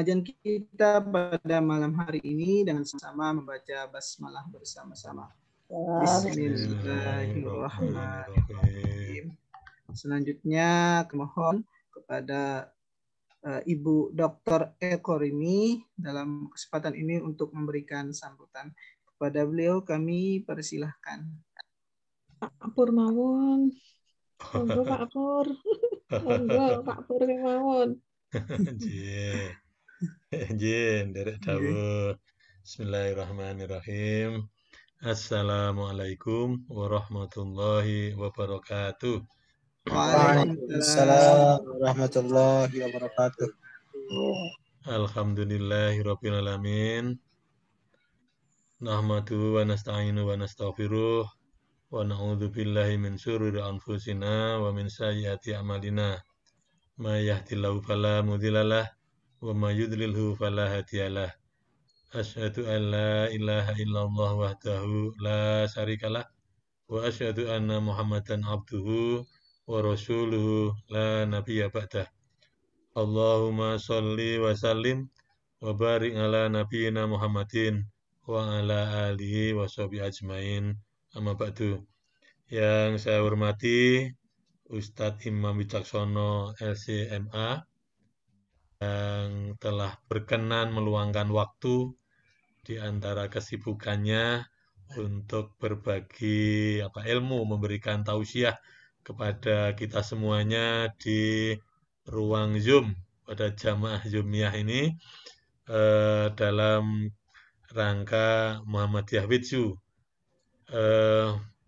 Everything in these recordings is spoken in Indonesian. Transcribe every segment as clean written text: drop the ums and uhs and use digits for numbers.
Kajian kita pada malam hari ini dengan sama membaca basmalah bersama-sama. Bismillahirrahmanirrahim. Selanjutnya mohon kepada Ibu Dr. Eko Rini dalam kesempatan ini untuk memberikan sambutan. Kepada beliau kami persilahkan. Pak Pur mawon. Monggo Pak Pur. Monggo Pak Pur mawon. Jin, derek dawuh. Bismillahirrahmanirrahim. Assalamualaikum warahmatullahi wabarakatuh. Waalaikumsalam warahmatullahi wabarakatuh. Alhamdulillahirabbil alamin. Nahmadu wa nasta'inu wa nastaghfiruh wa na'udzu billahi min syururi anfusina wa min sayyiati a'malina. May yahdihillahu fala mudhillalah wa may yudlilhu fala hadiyalah. Asyhadu an la ilaha illallah wahdahu la syarikalah wa asyhadu anna Muhammadan abduhu wa rasuluhu la nabiyya ba'dah. Allahumma sholli wa sallim wa barik ala nabiyyina Muhammadin wa ala alihi wa sahbihi ajmain. Amma ba'du. Yang saya hormati Ustadz Imam Wicaksono LCMA yang telah berkenan meluangkan waktu di antara kesibukannya untuk berbagi ilmu, memberikan tausiah kepada kita semuanya di ruang Zoom pada jamaah Zoomiyah ini dalam rangka Muhammadiyah Widzu.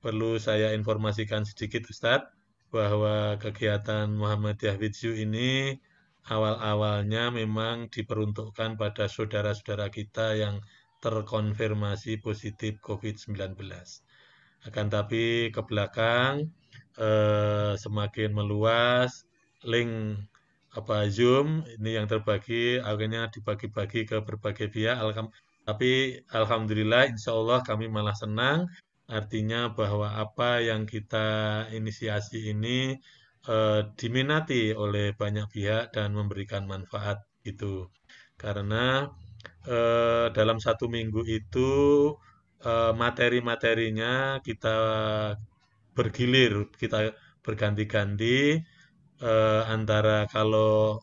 Perlu saya informasikan sedikit Ustadz bahwa kegiatan Muhammadiyah Widzu ini awal-awalnya memang diperuntukkan pada saudara-saudara kita yang terkonfirmasi positif COVID-19. Akan tapi ke belakang semakin meluas link Zoom ini yang terbagi akhirnya dibagi-bagi ke berbagai pihak. Tapi alhamdulillah insya Allah kami malah senang. Artinya bahwa apa yang kita inisiasi ini diminati oleh banyak pihak dan memberikan manfaat itu. Karena dalam 1 minggu itu materi-materinya kita bergilir, kita berganti-ganti antara kalau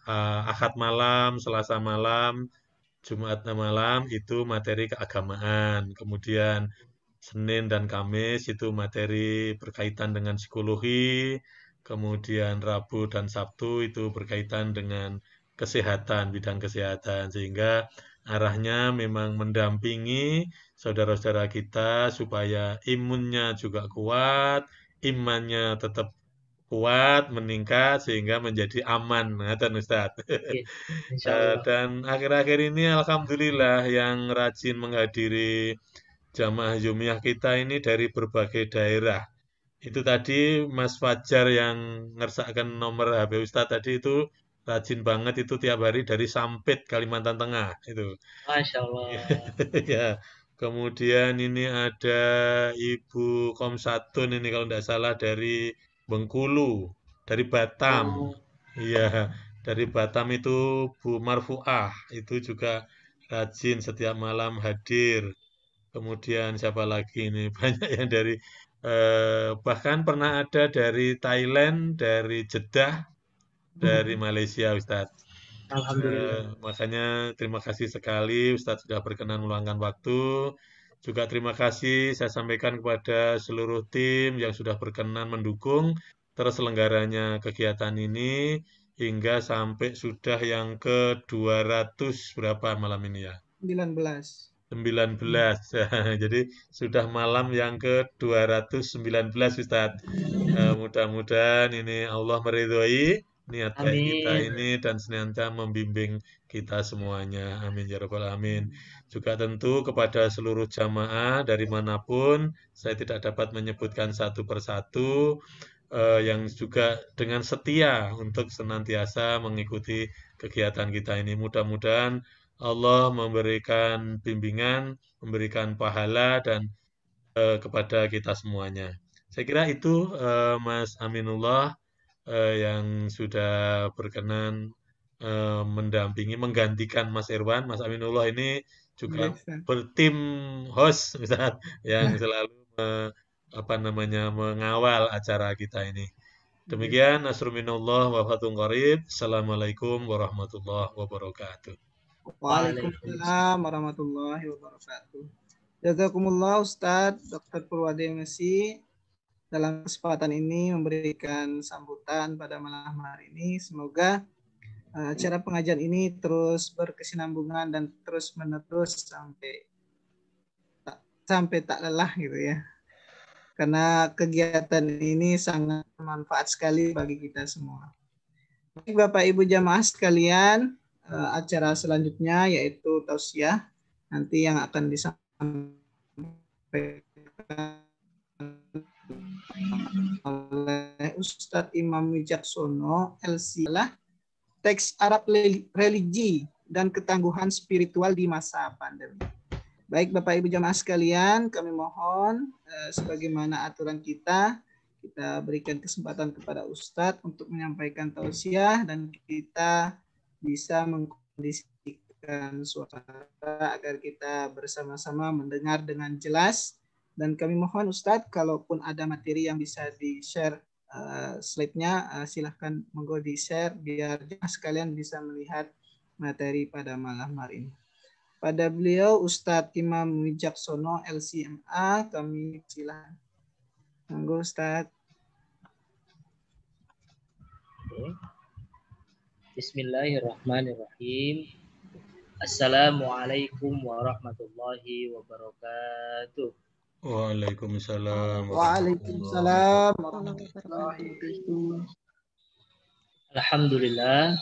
Ahad malam, Selasa malam, Jumat malam itu materi keagamaan. Kemudian Senin dan Kamis itu materi berkaitan dengan psikologi, kemudian Rabu dan Sabtu itu berkaitan dengan kesehatan, bidang kesehatan, sehingga arahnya memang mendampingi saudara-saudara kita supaya imunnya juga kuat, imannya tetap kuat, meningkat, sehingga menjadi aman. Ngaten Ustaz. Dan akhir-akhir ini Alhamdulillah yang rajin menghadiri jamaah Zoomiyah kita ini dari berbagai daerah. Itu tadi Mas Fajar yang ngersakkan nomor HP Ustadz tadi itu rajin banget itu tiap hari dari Sampit, Kalimantan Tengah itu. Masya Allah. Ya. Kemudian ini ada Ibu Komsatun ini kalau tidak salah dari Bengkulu, dari Batam. Iya, dari Batam itu Bu Marfuah itu juga rajin setiap malam hadir. Kemudian siapa lagi ini banyak yang dari bahkan pernah ada dari Thailand, dari Jeddah, dari Malaysia Ustadz. Alhamdulillah. Makanya terima kasih sekali Ustadz sudah berkenan meluangkan waktu. Juga terima kasih saya sampaikan kepada seluruh tim yang sudah berkenan mendukung terselenggaranya kegiatan ini hingga sampai sudah yang ke-200 berapa malam ini ya? 19. Jadi sudah malam yang ke-219 Ustadz. Mudah-mudahan ini Allah meridhoi niat baik kita ini dan senantiasa membimbing kita semuanya. Amin ya rabbal alamin. Juga tentu kepada seluruh jamaah dari manapun, saya tidak dapat menyebutkan satu persatu yang juga dengan setia untuk senantiasa mengikuti kegiatan kita ini. Mudah-mudahan Allah memberikan bimbingan, memberikan pahala dan kepada kita semuanya. Saya kira itu Mas Aminullah yang sudah berkenan mendampingi, menggantikan Mas Irwan. Mas Aminullah ini juga Baik, Ustaz. bertim host, Ustaz, yang selalu mengawal acara kita ini. Demikian, nasrun minallah wa fathun qarib. Assalamualaikum warahmatullahi wabarakatuh. Waalaikumsalam warahmatullahi wabarakatuh. Jazakumullah Ustadz Dr. Purwadi Messi dalam kesempatan ini memberikan sambutan pada malam hari ini. Semoga acara pengajian ini terus berkesinambungan dan terus menerus sampai tak lelah gitu ya. Karena kegiatan ini sangat bermanfaat sekali bagi kita semua. Baik Bapak Ibu jamaah sekalian, acara selanjutnya yaitu tausiah nanti yang akan disampaikan oleh Ustadz Imam Wijaksono LC lah teks Arab religi dan ketangguhan spiritual di masa pandemi. Baik Bapak Ibu jamaah sekalian, kami mohon sebagaimana aturan kita berikan kesempatan kepada Ustadz untuk menyampaikan tausiah dan kita bisa mengkondisikan suara agar kita bersama-sama mendengar dengan jelas. Dan kami mohon Ustadz, kalaupun ada materi yang bisa di-share slide-nya, silahkan monggo di-share biar sekalian bisa melihat materi pada malam hari ini. Pada beliau Ustadz Imam Wijaksono LCMA, kami silakan. Monggo Ustadz. Bismillahirrahmanirrahim. Assalamualaikum warahmatullahi wabarakatuh. Waalaikumsalam. Waalaikumsalam warahmatullahi wabarakatuh. Alhamdulillah.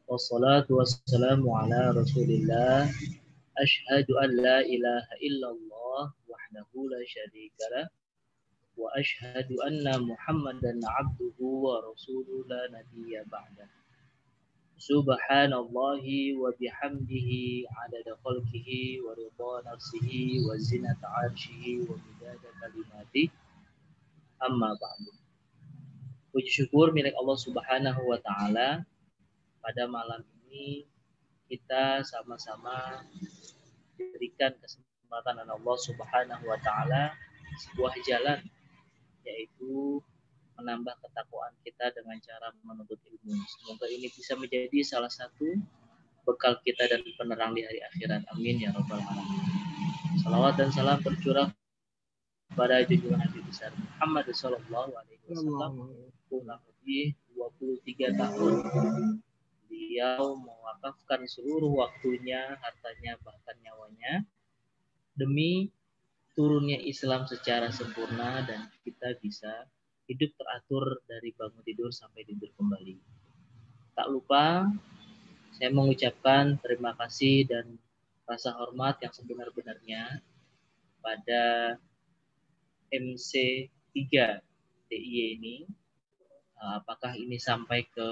Wassalatu wassalamu ala Rasulillah. Ashhadu an la ilaha illallah wahdahu la syarikalah. Wa ashhadu anna Muhammadan abduhu wa rasuluhu la nabiyya ba'dah. Subhanallahi wa bihamdihi adada khalqihi wa ridha nafsihi wa zinata arshihi wa midada kalimati. Amma ba'du. Puji syukur milik Allah Subhanahu wa taala. Pada malam ini kita sama-sama diberikan kesempatan oleh Allah Subhanahu wa taala sebuah jalan, yaitu menambah ketakwaan kita dengan cara menuntut ilmu. Semoga ini bisa menjadi salah satu bekal kita dan penerang di hari akhirat. Amin ya rabbal alamin. Salawat dan salam tercurah pada junjungan Nabi besar Muhammad sallallahu alaihi wasallam. Kurang lebih 23 tahun beliau mewakafkan seluruh waktunya, hartanya, bahkan nyawanya demi turunnya Islam secara sempurna dan kita bisa hidup teratur dari bangun tidur sampai tidur kembali. Tak lupa saya mengucapkan terima kasih dan rasa hormat yang sebenar-benarnya pada MC3 DIY ini. Apakah ini sampai ke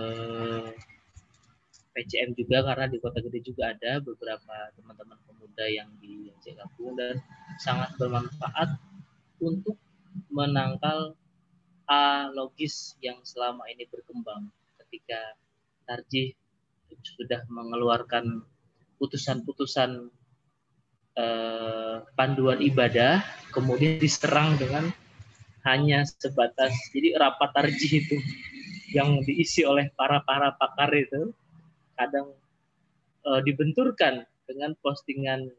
PCM juga, karena di Kota Gede juga ada beberapa teman-teman pemuda yang diajak gabung dan sangat bermanfaat untuk menangkal logis yang selama ini berkembang ketika Tarjih sudah mengeluarkan putusan-putusan panduan ibadah, kemudian diserang dengan hanya sebatas, jadi rapat Tarjih itu yang diisi oleh para pakar itu kadang dibenturkan dengan postingan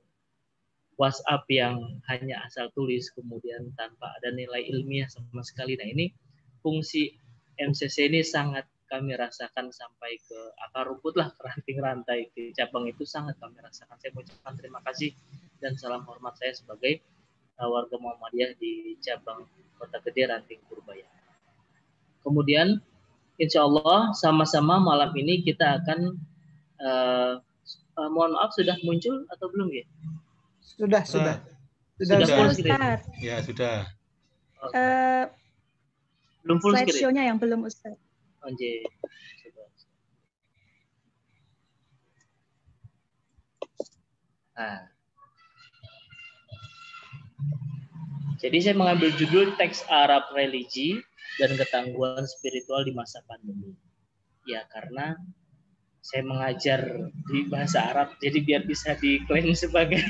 WhatsApp yang hanya asal tulis kemudian tanpa ada nilai ilmiah sama sekali. Nah, ini fungsi MCC ini sangat kami rasakan sampai ke akar rumput lah, ke ranting-rantai ke cabang itu sangat kami rasakan. Saya mengucapkan terima kasih dan salam hormat saya sebagai warga Muhammadiyah di cabang Kota Gede Ranting Purbaya. Kemudian insya Allah sama-sama malam ini kita akan mohon maaf sudah muncul atau belum ya? Sudah. Sudah Sudah, Ustaz. Ya, sudah. Belum full screen. Slideshow-nya yang belum Ustaz. Oke. Nah. Jadi saya mengambil judul teks Arab religi dan ketangguhan spiritual di masa pandemi. Ya, karena saya mengajar di bahasa Arab, jadi biar bisa diklaim sebagai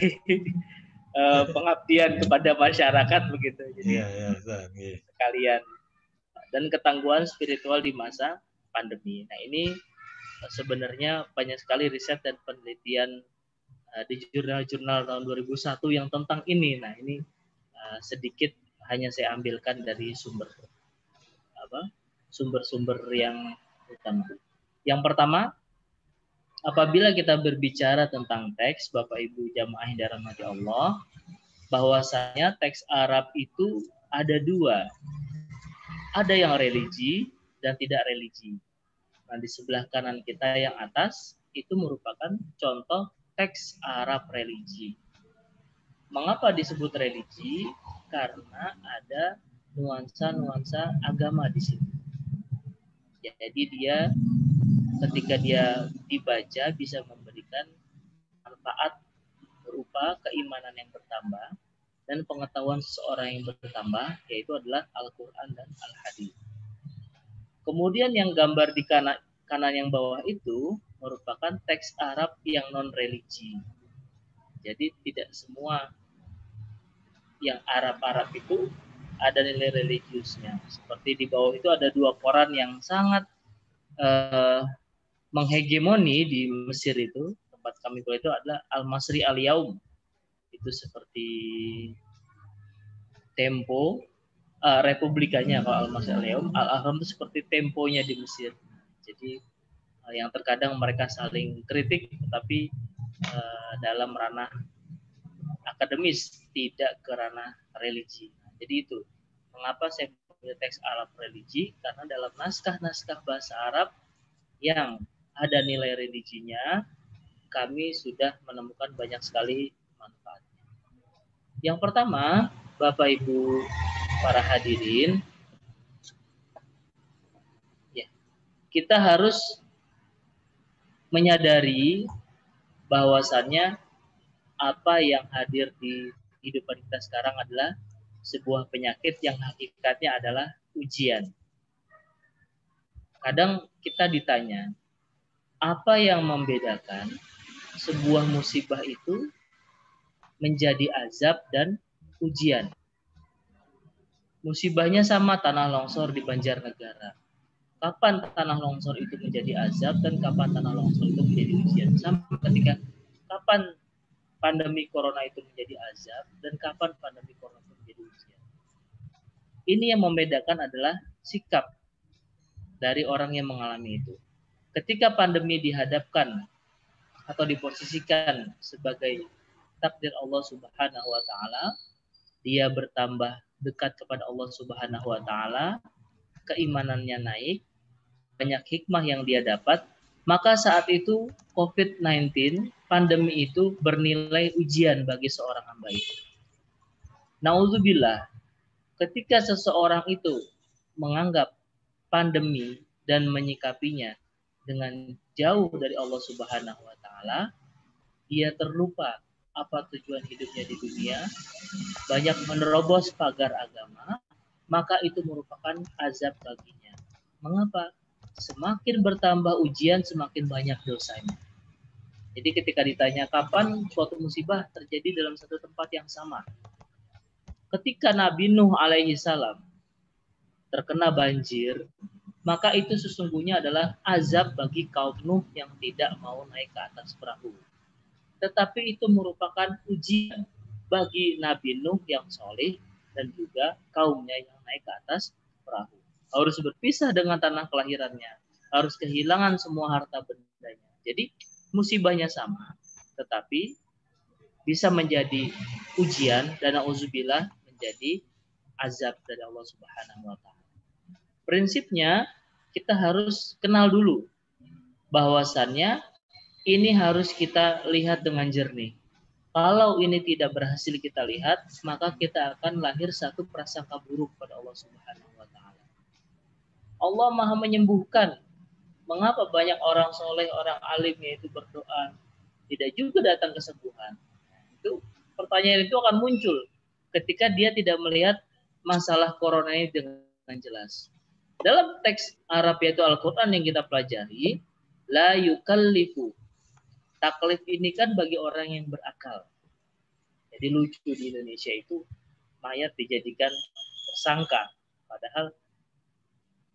pengabdian kepada masyarakat begitu. Jadi sekalian dan ketangguhan spiritual di masa pandemi. Nah ini sebenarnya banyak sekali riset dan penelitian di jurnal-jurnal tahun 2001 yang tentang ini. Nah ini sedikit hanya saya ambilkan dari sumber-sumber yang utama. Yang pertama, apabila kita berbicara tentang teks, Bapak Ibu jamaah yang dirahmati Allah, bahwasanya teks Arab itu ada dua. Ada yang religi dan tidak religi. Nah, di sebelah kanan kita yang atas itu merupakan contoh teks Arab religi. Mengapa disebut religi? Karena ada nuansa-nuansa agama di situ. Jadi dia ketika dia dibaca bisa memberikan manfaat berupa keimanan yang bertambah dan pengetahuan seseorang yang bertambah, yaitu adalah Al-Quran dan Al-Hadis. Kemudian yang gambar di kanan yang bawah itu merupakan teks Arab yang non-religi. Jadi tidak semua yang Arab-Arab itu ada nilai religiusnya. Seperti di bawah itu ada dua koran yang sangat menghegemoni di Mesir itu. Tempat kami kuliah itu adalah Al-Masri Al-Yaum. Itu seperti Tempo, Republikanya kalau Al-Masri Al-Yaum. Al-Ahram itu seperti Temponya di Mesir. Jadi yang terkadang mereka saling kritik, tetapi dalam ranah akademis, tidak ke ranah religi. Jadi itu mengapa saya memilih teks Arab religi, karena dalam naskah-naskah bahasa Arab yang ada nilai religinya, kami sudah menemukan banyak sekali manfaatnya. Yang pertama, Bapak Ibu para hadirin, ya, kita harus menyadari bahwasannya apa yang hadir di kehidupan kita sekarang adalah sebuah penyakit yang hakikatnya adalah ujian. Kadang kita ditanya, apa yang membedakan sebuah musibah itu menjadi azab dan ujian? Musibahnya sama, tanah longsor di Banjarnegara. Kapan tanah longsor itu menjadi azab dan kapan tanah longsor itu menjadi ujian? Sama ketika kapan pandemi corona itu menjadi azab dan kapan pandemi corona itu menjadi ujian. Ini yang membedakan adalah sikap dari orang yang mengalami itu. Ketika pandemi dihadapkan atau diposisikan sebagai takdir Allah Subhanahu wa taala, dia bertambah dekat kepada Allah Subhanahu wa taala, keimanannya naik, banyak hikmah yang dia dapat, maka saat itu COVID-19, pandemi itu bernilai ujian bagi seorang hamba itu. Nauzubillah, ketika seseorang itu menganggap pandemi dan menyikapinya dengan jauh dari Allah Subhanahu wa taala, dia terlupa apa tujuan hidupnya di dunia, banyak menerobos pagar agama, maka itu merupakan azab baginya. Mengapa? Semakin bertambah ujian, semakin banyak dosanya. Jadi ketika ditanya kapan suatu musibah terjadi dalam satu tempat yang sama, ketika Nabi Nuh alaihi salam terkena banjir, maka itu sesungguhnya adalah azab bagi kaum Nuh yang tidak mau naik ke atas perahu. Tetapi itu merupakan ujian bagi Nabi Nuh yang soleh dan juga kaumnya yang naik ke atas perahu. Harus berpisah dengan tanah kelahirannya, harus kehilangan semua harta bendanya. Jadi musibahnya sama, tetapi bisa menjadi ujian dan na'udzubillah menjadi azab dari Allah Subhanahu wa taala. Prinsipnya kita harus kenal dulu bahwasannya ini harus kita lihat dengan jernih. Kalau ini tidak berhasil kita lihat, maka kita akan lahir satu prasangka buruk pada Allah Subhanahu wa taala. Allah Maha menyembuhkan. Mengapa banyak orang soleh, orang alim yaitu berdoa tidak juga datang kesembuhan? Itu pertanyaan itu akan muncul ketika dia tidak melihat masalah corona ini dengan jelas. Dalam teks Arab yaitu Al-Quran yang kita pelajari, La yukallifu. Taklif ini kan bagi orang yang berakal. Jadi lucu di Indonesia itu mayat dijadikan tersangka. Padahal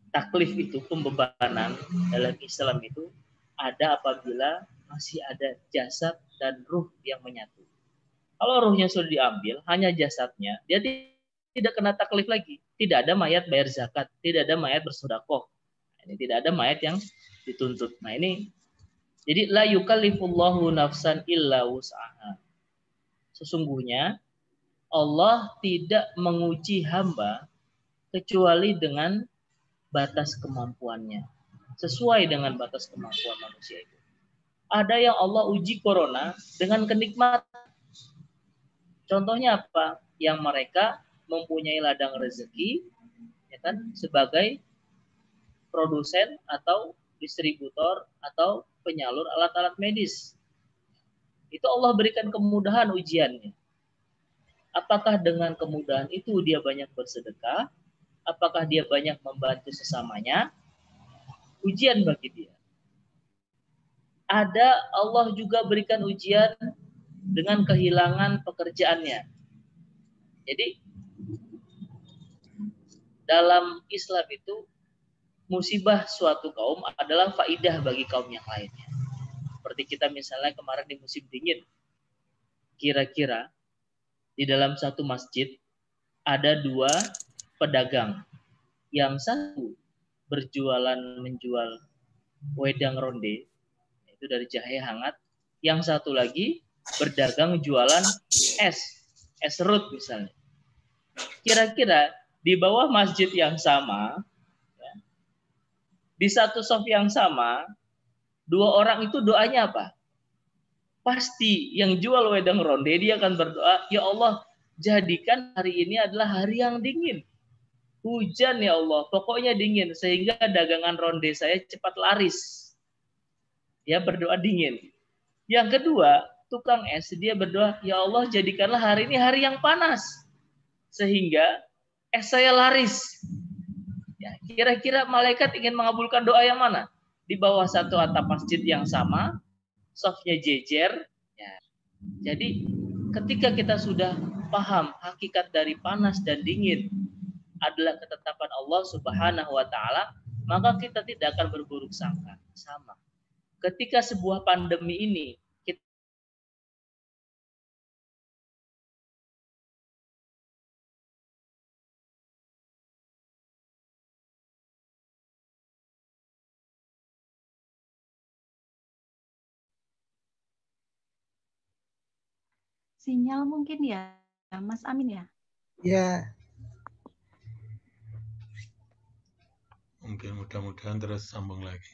taklif itu pembebanan dalam Islam itu ada apabila masih ada jasad dan ruh yang menyatu. Kalau ruhnya sudah diambil, hanya jasadnya, dia tidak kena taklif lagi. Tidak ada mayat bayar zakat, tidak ada mayat bersedekah. Ini tidak ada mayat yang dituntut. Nah ini, jadi la yukallifullahu nafsan illa wus'aha. Sesungguhnya Allah tidak menguji hamba kecuali dengan batas kemampuannya. Sesuai dengan batas kemampuan manusia itu. Ada yang Allah uji corona dengan kenikmatan. Contohnya apa? Yang mereka mempunyai ladang rezeki, ya kan, sebagai produsen atau distributor atau penyalur alat-alat medis. Itu Allah berikan kemudahan ujiannya. Apakah dengan kemudahan itu dia banyak bersedekah? Apakah dia banyak membantu sesamanya? Ujian bagi dia. Ada Allah juga berikan ujian dengan kehilangan pekerjaannya. Jadi dalam Islam itu musibah suatu kaum adalah faidah bagi kaum yang lainnya. Seperti kita misalnya kemarin di musim dingin. Kira-kira di dalam satu masjid ada 2 pedagang. Yang satu menjual wedang ronde, itu dari jahe hangat. Yang satu lagi berdagang jualan es serut misalnya. Kira-kira di bawah masjid yang sama, ya, di satu shop yang sama, 2 orang itu doanya apa? Pasti yang jual wedang ronde dia akan berdoa, ya Allah, jadikan hari ini adalah hari yang dingin. Hujan ya Allah, pokoknya dingin sehingga dagangan ronde saya cepat laris. Dia berdoa dingin. Yang kedua, tukang es dia berdoa, ya Allah jadikanlah hari ini hari yang panas sehingga es saya laris. Ya, kira-kira malaikat ingin mengabulkan doa yang mana? Di bawah satu atap masjid yang sama, softnya jejer. Ya. Jadi ketika kita sudah paham hakikat dari panas dan dingin adalah ketetapan Allah Subhanahu wa taala, maka kita tidak akan berburuk sangka. Sama. Ketika sebuah pandemi ini kita Sinyal mungkin ya, Mas Amin ya? Ya, Mungkin mudah-mudahan terus sambung lagi.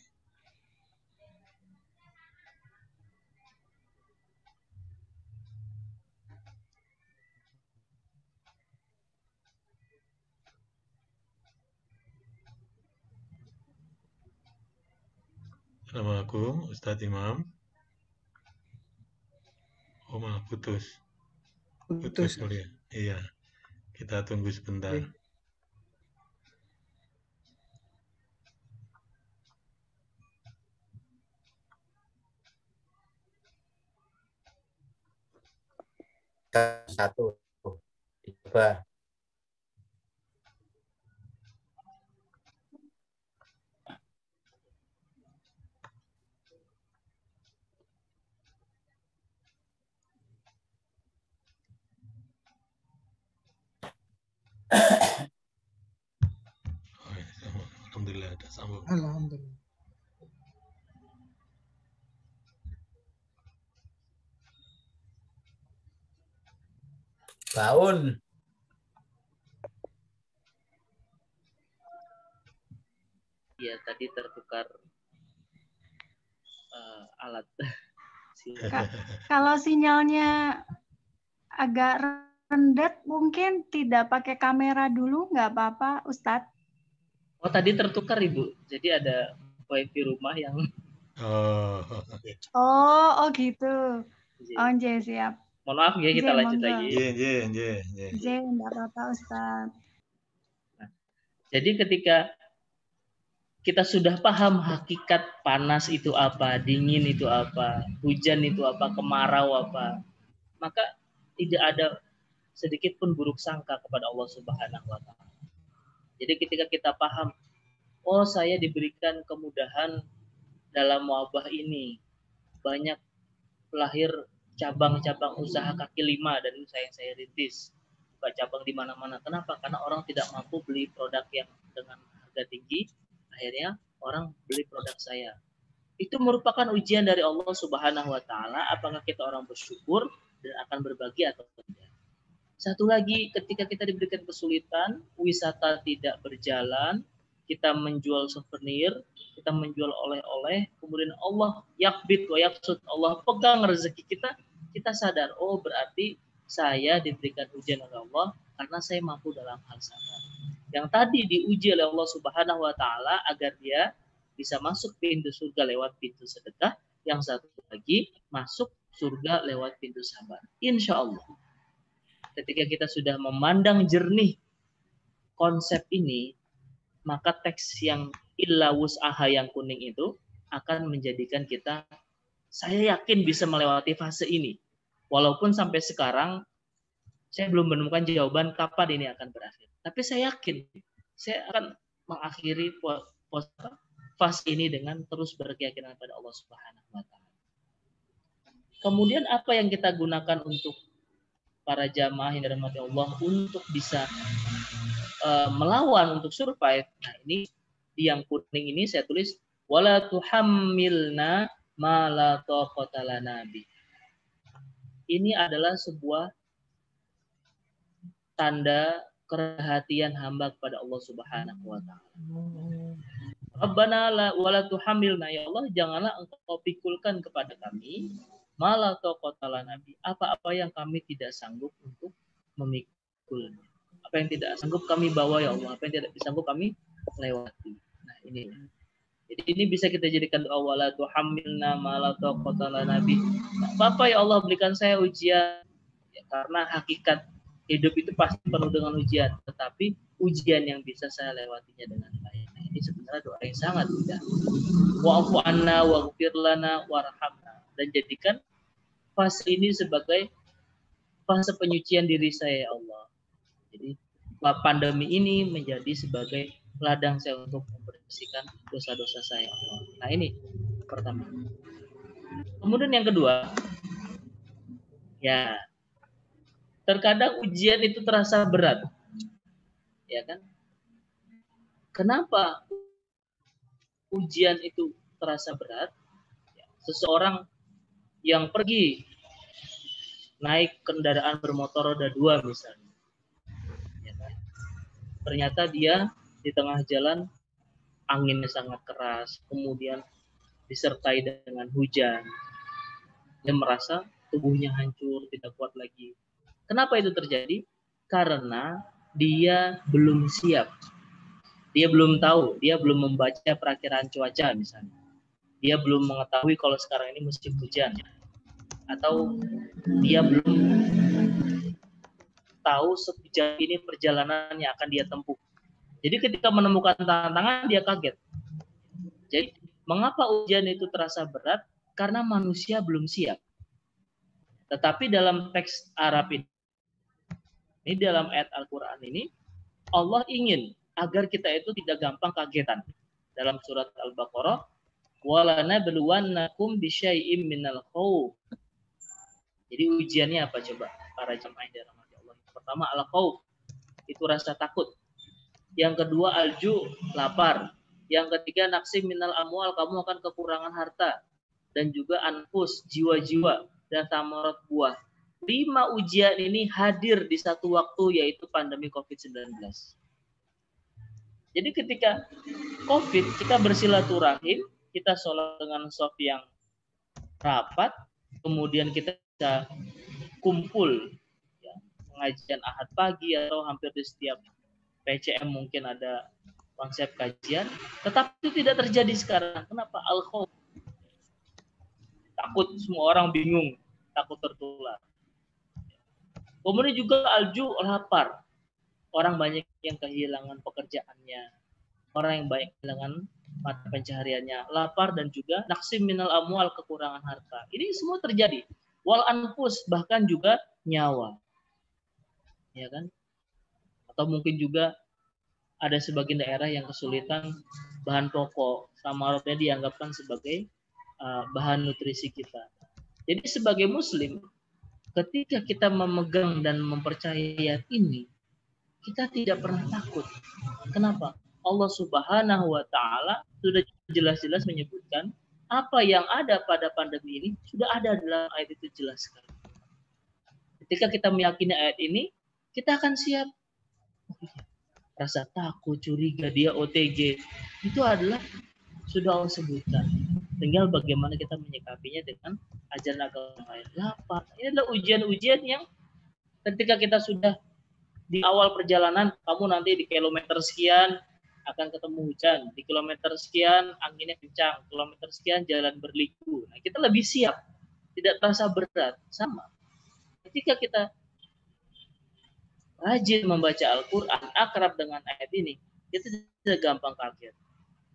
Assalamualaikum, Ustadz Imam. Oh, malah putus. Putus mulia. Iya. Kita tunggu sebentar. Oke. Satu. Coba. Oh, ya, alhamdulillah ada sambung. Alhamdulillah. Baun. ya tadi tertukar alat. Kalau sinyalnya agak rendet, mungkin tidak pakai kamera dulu, nggak apa-apa, Ustadz. Oh tadi tertukar Ibu. Jadi ada wifi rumah yang Oh gitu. Oh, J, siap. mohon maaf ya kita J, lanjut monggo. lagi. J, nggak apa-apa, Ustadz. Jadi ketika kita sudah paham hakikat panas itu apa, dingin itu apa, hujan itu apa, kemarau apa, maka tidak ada sedikit pun buruk sangka kepada Allah Subhanahu wa taala. Jadi ketika kita paham, oh saya diberikan kemudahan dalam wabah ini, banyak lahir cabang-cabang usaha kaki lima dan itu saya rintis, buka cabang di mana-mana. Kenapa? Karena orang tidak mampu beli produk yang dengan harga tinggi, akhirnya orang beli produk saya. Itu merupakan ujian dari Allah Subhanahu wa taala, apakah kita orang bersyukur dan akan berbagi atau tidak. Satu lagi, ketika kita diberikan kesulitan, wisata tidak berjalan, kita menjual souvenir, kita menjual oleh-oleh, kemudian Allah yakbit wa yaksud, Allah pegang rezeki kita, kita sadar, oh berarti saya diberikan ujian oleh Allah karena saya mampu dalam hal sabar. Yang tadi diuji oleh Allah Subhanahu wa taala agar dia bisa masuk pintu surga lewat pintu sedekah, yang satu lagi masuk surga lewat pintu sabar. Insya Allah. Ketika kita sudah memandang jernih konsep ini, maka teks yang illa wus'aha yang kuning itu akan menjadikan kita, saya yakin bisa melewati fase ini. Walaupun sampai sekarang saya belum menemukan jawaban kapan ini akan berakhir. Tapi saya yakin saya akan mengakhiri fase ini dengan terus berkeyakinan pada Allah Subhanahu wa taala. Kemudian apa yang kita gunakan untuk para jamaah yang dirahmati Allah untuk bisa melawan, untuk survive? Nah, ini di yang kuning ini saya tulis wala tuhammilna ma la taqata lana bi. Ini adalah sebuah tanda perhatian hamba kepada Allah Subhanahu wa taala. Rabbana la wala tuhammilna, ya Allah janganlah engkau pikulkan kepada kami ma la taqata lana bi, apa-apa yang kami tidak sanggup untuk memikulnya. Apa yang tidak sanggup kami bawa ya Allah, apa yang tidak sanggup kami lewati. Nah, ini. Jadi ini bisa kita jadikan doa wala tuhammilna ma la taqata lana bi. Apa ya Allah berikan saya ujian, ya, karena hakikat hidup itu pasti penuh dengan ujian, tetapi ujian yang bisa saya lewatinya dengan baik. Nah, ini sebenarnya doa yang sangat mudah. Wa'fu anna waghfir lana warhamna, dan jadikan fase ini sebagai fase penyucian diri saya ya Allah. Jadi pandemi ini menjadi sebagai ladang saya untuk membersihkan dosa-dosa saya Allah. Nah, ini pertama. Kemudian yang kedua, ya, terkadang ujian itu terasa berat, ya kan? Kenapa ujian itu terasa berat? Seseorang yang pergi naik kendaraan bermotor roda 2 misalnya, ya kan? Ternyata dia di tengah jalan anginnya sangat keras, kemudian disertai dengan hujan, dia merasa tubuhnya hancur, tidak kuat lagi. Kenapa itu terjadi? Karena dia belum siap. Dia belum tahu, dia belum membaca perakiraan cuaca misalnya. Dia belum mengetahui kalau sekarang ini musim hujan. Atau dia belum tahu sejauh ini perjalanan yang akan dia tempuh. Jadi ketika menemukan tantangan, dia kaget. Jadi mengapa ujian itu terasa berat? Karena manusia belum siap. Tetapi dalam teks Arab ini dalam ayat Al-Quran ini, Allah ingin agar kita itu tidak gampang kagetan. Dalam surat Al-Baqarah, وَلَنَبْلُوَنَّكُمْ بِشَيْءٍ مِنَ الْخَوْفِ. Jadi ujiannya apa coba para jamaah yang dirahmati Allah? Pertama, al-khauf, itu rasa takut. Yang kedua, al-ju, lapar. Yang ketiga, naqsim minal amwal, kamu akan kekurangan harta. Dan juga anfus, jiwa-jiwa, dan thamarat buah. 5 ujian ini hadir di satu waktu, yaitu pandemi COVID-19. Jadi ketika COVID, kita bersilaturahim, kita sholat dengan shaf yang rapat, kemudian kita bisa kumpul, ya, pengajian Ahad pagi atau hampir di setiap PCM mungkin ada konsep kajian, tetapi itu tidak terjadi sekarang. Kenapa? Al-khauf. Takut, semua orang bingung, takut tertular. Kemudian juga al-ju, lapar. Orang banyak yang kehilangan pekerjaannya. Orang yang banyak kehilangan mata pencahariannya, lapar dan juga naqsim minal amwal, kekurangan harta. Ini semua terjadi. Wal anfus, bahkan juga nyawa. Ya kan? Atau mungkin juga ada sebagian daerah yang kesulitan bahan pokok, samarotnya dianggapkan sebagai bahan nutrisi kita. Jadi sebagai muslim, ketika kita memegang dan mempercayai ini, kita tidak pernah takut. Kenapa? Allah Subhanahu wa Ta'ala sudah jelas-jelas menyebutkan apa yang ada pada pandemi ini sudah ada dalam ayat itu jelas sekali. Ketika kita meyakini ayat ini, kita akan siap. Rasa takut, curiga, dia OTG, itu adalah sudah Allah sebutkan. Tinggal bagaimana kita menyikapinya dengan ajaran agama lain. Lapar. Ini adalah ujian-ujian yang ketika kita sudah di awal perjalanan, kamu nanti di kilometer sekian akan ketemu hujan, di kilometer sekian anginnya kencang, kilometer sekian jalan berliku. Nah, kita lebih siap, tidak terasa berat. Sama. Ketika kita rajin membaca Al-Quran, akrab dengan ayat ini, kita tidak gampang kaget.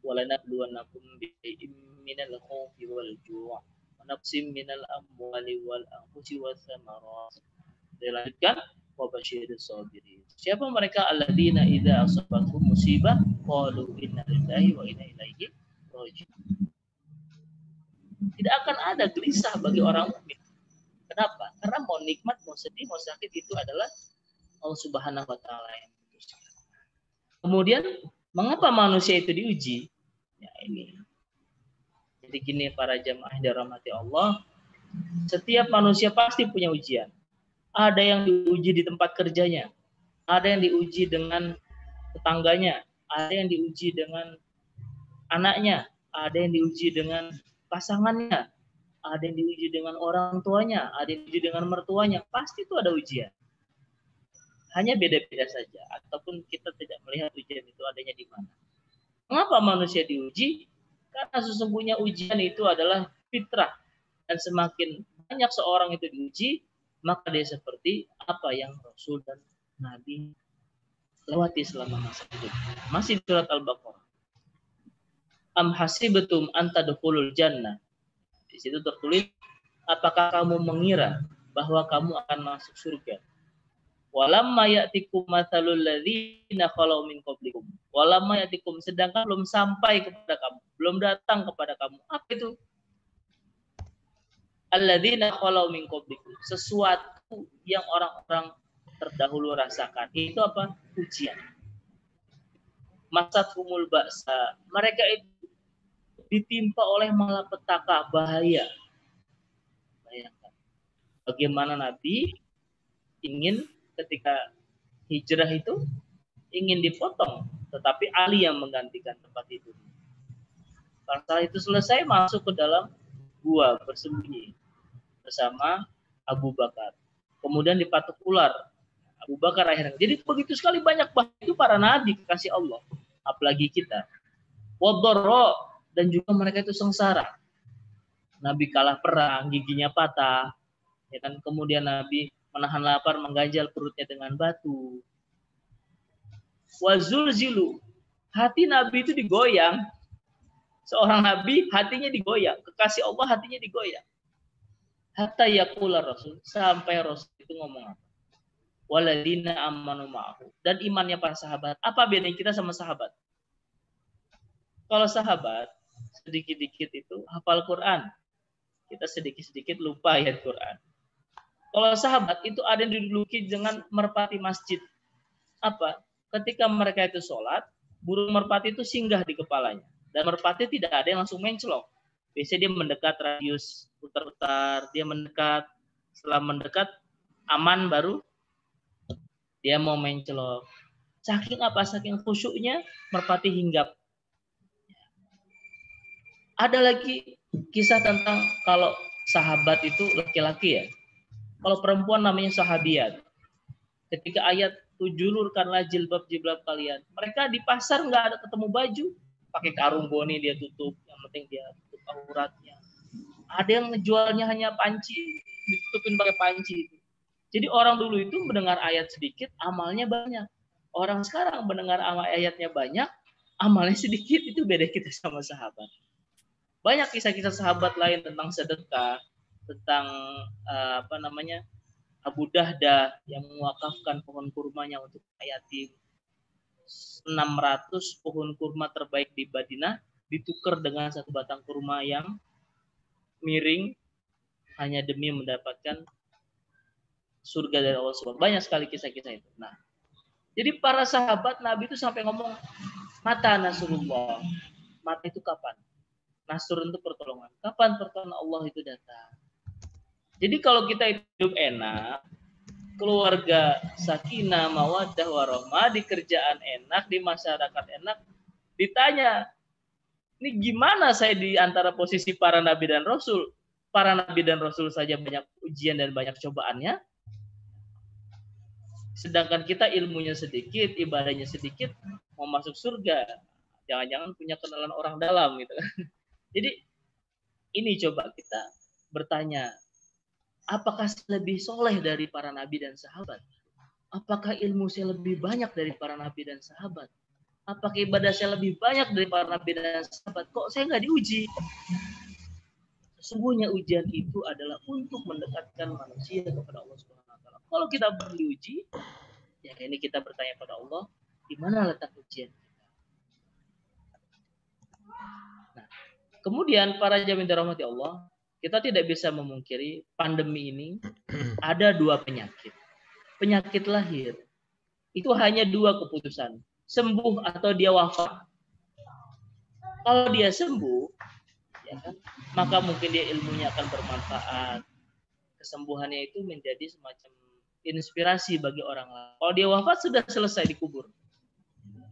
Walanabluwannakum bi'im minal khawfi wal ju' wa naqsim minal amwali wal anfusi was samarat. Dilanjutkan, wa basyirus sabirin. Siapa mereka? Alladzina idza asabatuhum musibah qalu inna lillahi wa inna ilaihi raji'un. Tidak akan ada gelisah bagi orang mukmin. Kenapa? Karena mau nikmat, mau sedih, mau sakit itu adalah Allah Subhanahu wa Ta'ala yang memutuskan. Kemudian, mengapa manusia itu diuji? Ya ini. Jadi gini para jamaah yang dirahmati Allah, setiap manusia pasti punya ujian. Ada yang diuji di tempat kerjanya, ada yang diuji dengan tetangganya, ada yang diuji dengan anaknya, ada yang diuji dengan pasangannya, ada yang diuji dengan orang tuanya, ada yang diuji dengan mertuanya. Pasti itu ada ujian. Hanya beda-beda saja, ataupun kita tidak melihat ujian itu adanya di mana. Mengapa manusia diuji? Karena sesungguhnya ujian itu adalah fitrah. Dan semakin banyak seorang itu diuji, maka dia seperti apa yang Rasul dan Nabi lewati selama masa hidup. Masih di surat Al-Baqarah. Am hasibatum an tadkhulul jannah. Di situ tertulis, apakah kamu mengira bahwa kamu akan masuk surga? Walamma ya'tikum matsalul ladzina khalau min qablikum. Walamma ya'tikum, sedangkan belum sampai kepada kamu, belum datang kepada kamu. Apa itu? Alladzina khalau min qablikum, sesuatu yang orang-orang terdahulu rasakan. Itu apa? Ujian. Masathumul ba'sa, mereka itu ditimpa oleh malapetaka, bahaya. Bayangkan. Bagaimana Nabi ingin ketika hijrah itu ingin dipotong, tetapi Ali yang menggantikan tempat itu. Setelah itu selesai, masuk ke dalam gua bersembunyi bersama Abu Bakar. Kemudian dipatuk ular. Abu Bakar akhirnya. Jadi begitu sekali banyak bahaya itu para nabi kekasih Allah, apalagi kita. Wadorro, dan juga mereka itu sengsara. Nabi kalah perang, giginya patah, ya kan. Kemudian Nabi menahan lapar, mengganjal perutnya dengan batu. Wazulzilu, hati Nabi itu digoyang. Seorang Nabi hatinya digoyang, kekasih Allah hatinya digoyang. Hatta yaqula Rasul, sampai Rasul itu ngomong apa? Waladina amanu ma'ahu, dan imannya para sahabat. Apa bedanya kita sama sahabat? Kalau sahabat sedikit-sedikit itu hafal Quran, kita sedikit-sedikit lupa ayat Quran. Kalau sahabat itu ada yang diduduki dengan merpati masjid. Apa? Ketika mereka itu sholat, burung merpati itu singgah di kepalanya. Dan merpati tidak ada yang langsung menclok. Biasanya dia mendekat radius putar-putar, dia mendekat. Setelah mendekat, aman baru dia mau menclok. Saking apa? Saking khusyuknya, merpati hinggap. Ada lagi kisah tentang kalau sahabat itu laki-laki ya. Kalau perempuan namanya sahabiat. Ketika ayat julurkanlah jilbab-jilbab kalian. Mereka di pasar nggak ada ketemu baju. Pakai karung boni dia tutup. Yang penting dia tutup auratnya. Ada yang ngejualnya hanya panci. Ditutupin pakai panci. Jadi orang dulu itu mendengar ayat sedikit, amalnya banyak. Orang sekarang mendengar ayatnya banyak, amalnya sedikit, itu beda kita sama sahabat. Banyak kisah-kisah sahabat lain tentang sedekah, tentang Abu Dahdah yang mewakafkan pohon kurmanya untuk yatim. 600 pohon kurma terbaik di Madinah ditukar dengan satu batang kurma yang miring hanya demi mendapatkan surga dari Allah SWT. Banyak sekali kisah-kisah itu. Nah, jadi para sahabat Nabi itu sampai ngomong, mata nasrullah. Mata itu kapan? Nasrun itu pertolongan. Kapan pertolongan Allah itu datang? Jadi kalau kita hidup enak, keluarga sakinah, mawaddah, warahmah, di kerjaan enak, di masyarakat enak, ditanya, ini gimana saya di antara posisi para nabi dan rasul? Para nabi dan rasul saja banyak ujian dan banyak cobaannya. Sedangkan kita ilmunya sedikit, ibadahnya sedikit, mau masuk surga, jangan-jangan punya kenalan orang dalam gitu. Jadi ini coba kita bertanya, apakah saya lebih soleh dari para nabi dan sahabat? Apakah ilmu saya lebih banyak dari para nabi dan sahabat? Apakah ibadah saya lebih banyak dari para nabi dan sahabat? Kok saya nggak diuji? Sesungguhnya ujian itu adalah untuk mendekatkan manusia kepada Allah Subhanahu wa taala. Kalau kita belum diuji, ya ini kita bertanya pada Allah, di mana letak ujian kita? Nah, kemudian para jamaah dirahmati Allah, kita tidak bisa memungkiri pandemi ini ada dua penyakit. Penyakit lahir itu hanya dua keputusan, sembuh atau dia wafat. Kalau dia sembuh, ya kan, maka mungkin dia ilmunya akan bermanfaat. Kesembuhannya itu menjadi semacam inspirasi bagi orang lain. Kalau dia wafat sudah selesai dikubur.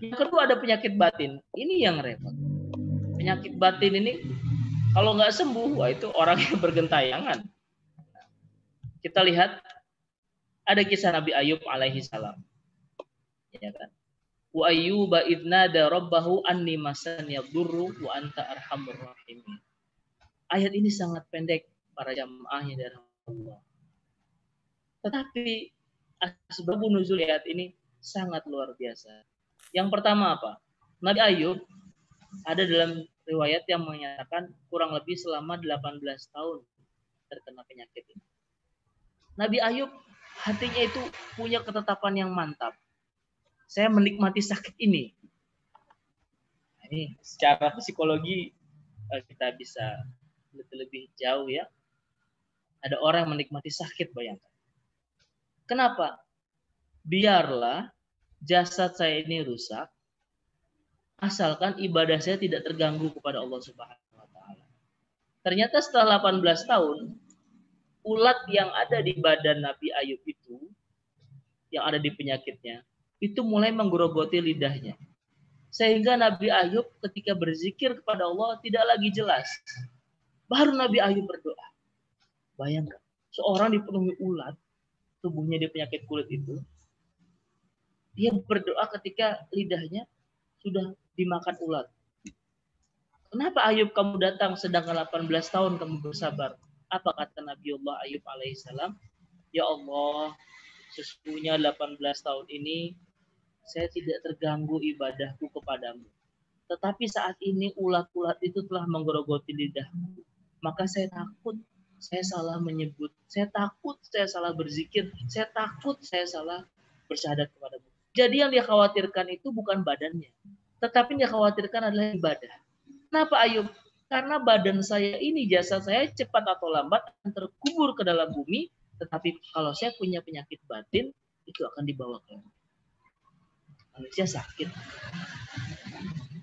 Yang kedua ada penyakit batin. Ini yang repot. Penyakit batin ini kalau nggak sembuh, wah itu orang yang bergentayangan. Kita lihat ada kisah Nabi Ayub alaihi salam. Ya kan? Wa ayyuba idnada rabbahu anni masani yadurru wa anta arhamur rahimin. Ayat ini sangat pendek para jamaahnya dari Allah. Tetapi asbabun nuzul ayat ini sangat luar biasa. Yang pertama apa? Nabi Ayub ada dalam riwayat yang menyatakan kurang lebih selama 18 tahun terkena penyakit ini. Nabi Ayub hatinya itu punya ketetapan yang mantap. Saya menikmati sakit ini. Nah, ini secara psikologi kita bisa lebih jauh ya. Ada orang yang menikmati sakit, bayangkan. Kenapa? Biarlah jasad saya ini rusak, asalkan ibadah saya tidak terganggu kepada Allah Subhanahu wa taala. Ternyata setelah 18 tahun, ulat yang ada di badan Nabi Ayub itu, yang ada di penyakitnya, itu mulai menggerogoti lidahnya. Sehingga Nabi Ayub ketika berzikir kepada Allah tidak lagi jelas. Baru Nabi Ayub berdoa. Bayangkan, seorang dipenuhi ulat, tubuhnya dia penyakit kulit itu, dia berdoa ketika lidahnya sudah dimakan ulat. Kenapa Ayub kamu datang sedangkan 18 tahun kamu bersabar? Apa kata Nabiullah Ayub alaihissalam? Ya Allah, sesungguhnya 18 tahun ini saya tidak terganggu ibadahku kepadamu. Tetapi saat ini ulat-ulat itu telah menggerogoti lidahku. Maka saya takut saya salah menyebut. Saya takut saya salah berzikir. Saya takut saya salah bersyahadat kepadamu. Jadi yang dia khawatirkan itu bukan badannya. Tetapi yang dia khawatirkan adalah ibadah. Kenapa Ayub? Karena badan saya ini, jasad saya cepat atau lambat akan terkubur ke dalam bumi. Tetapi kalau saya punya penyakit batin, itu akan dibawa ke langit. Manusia sakit.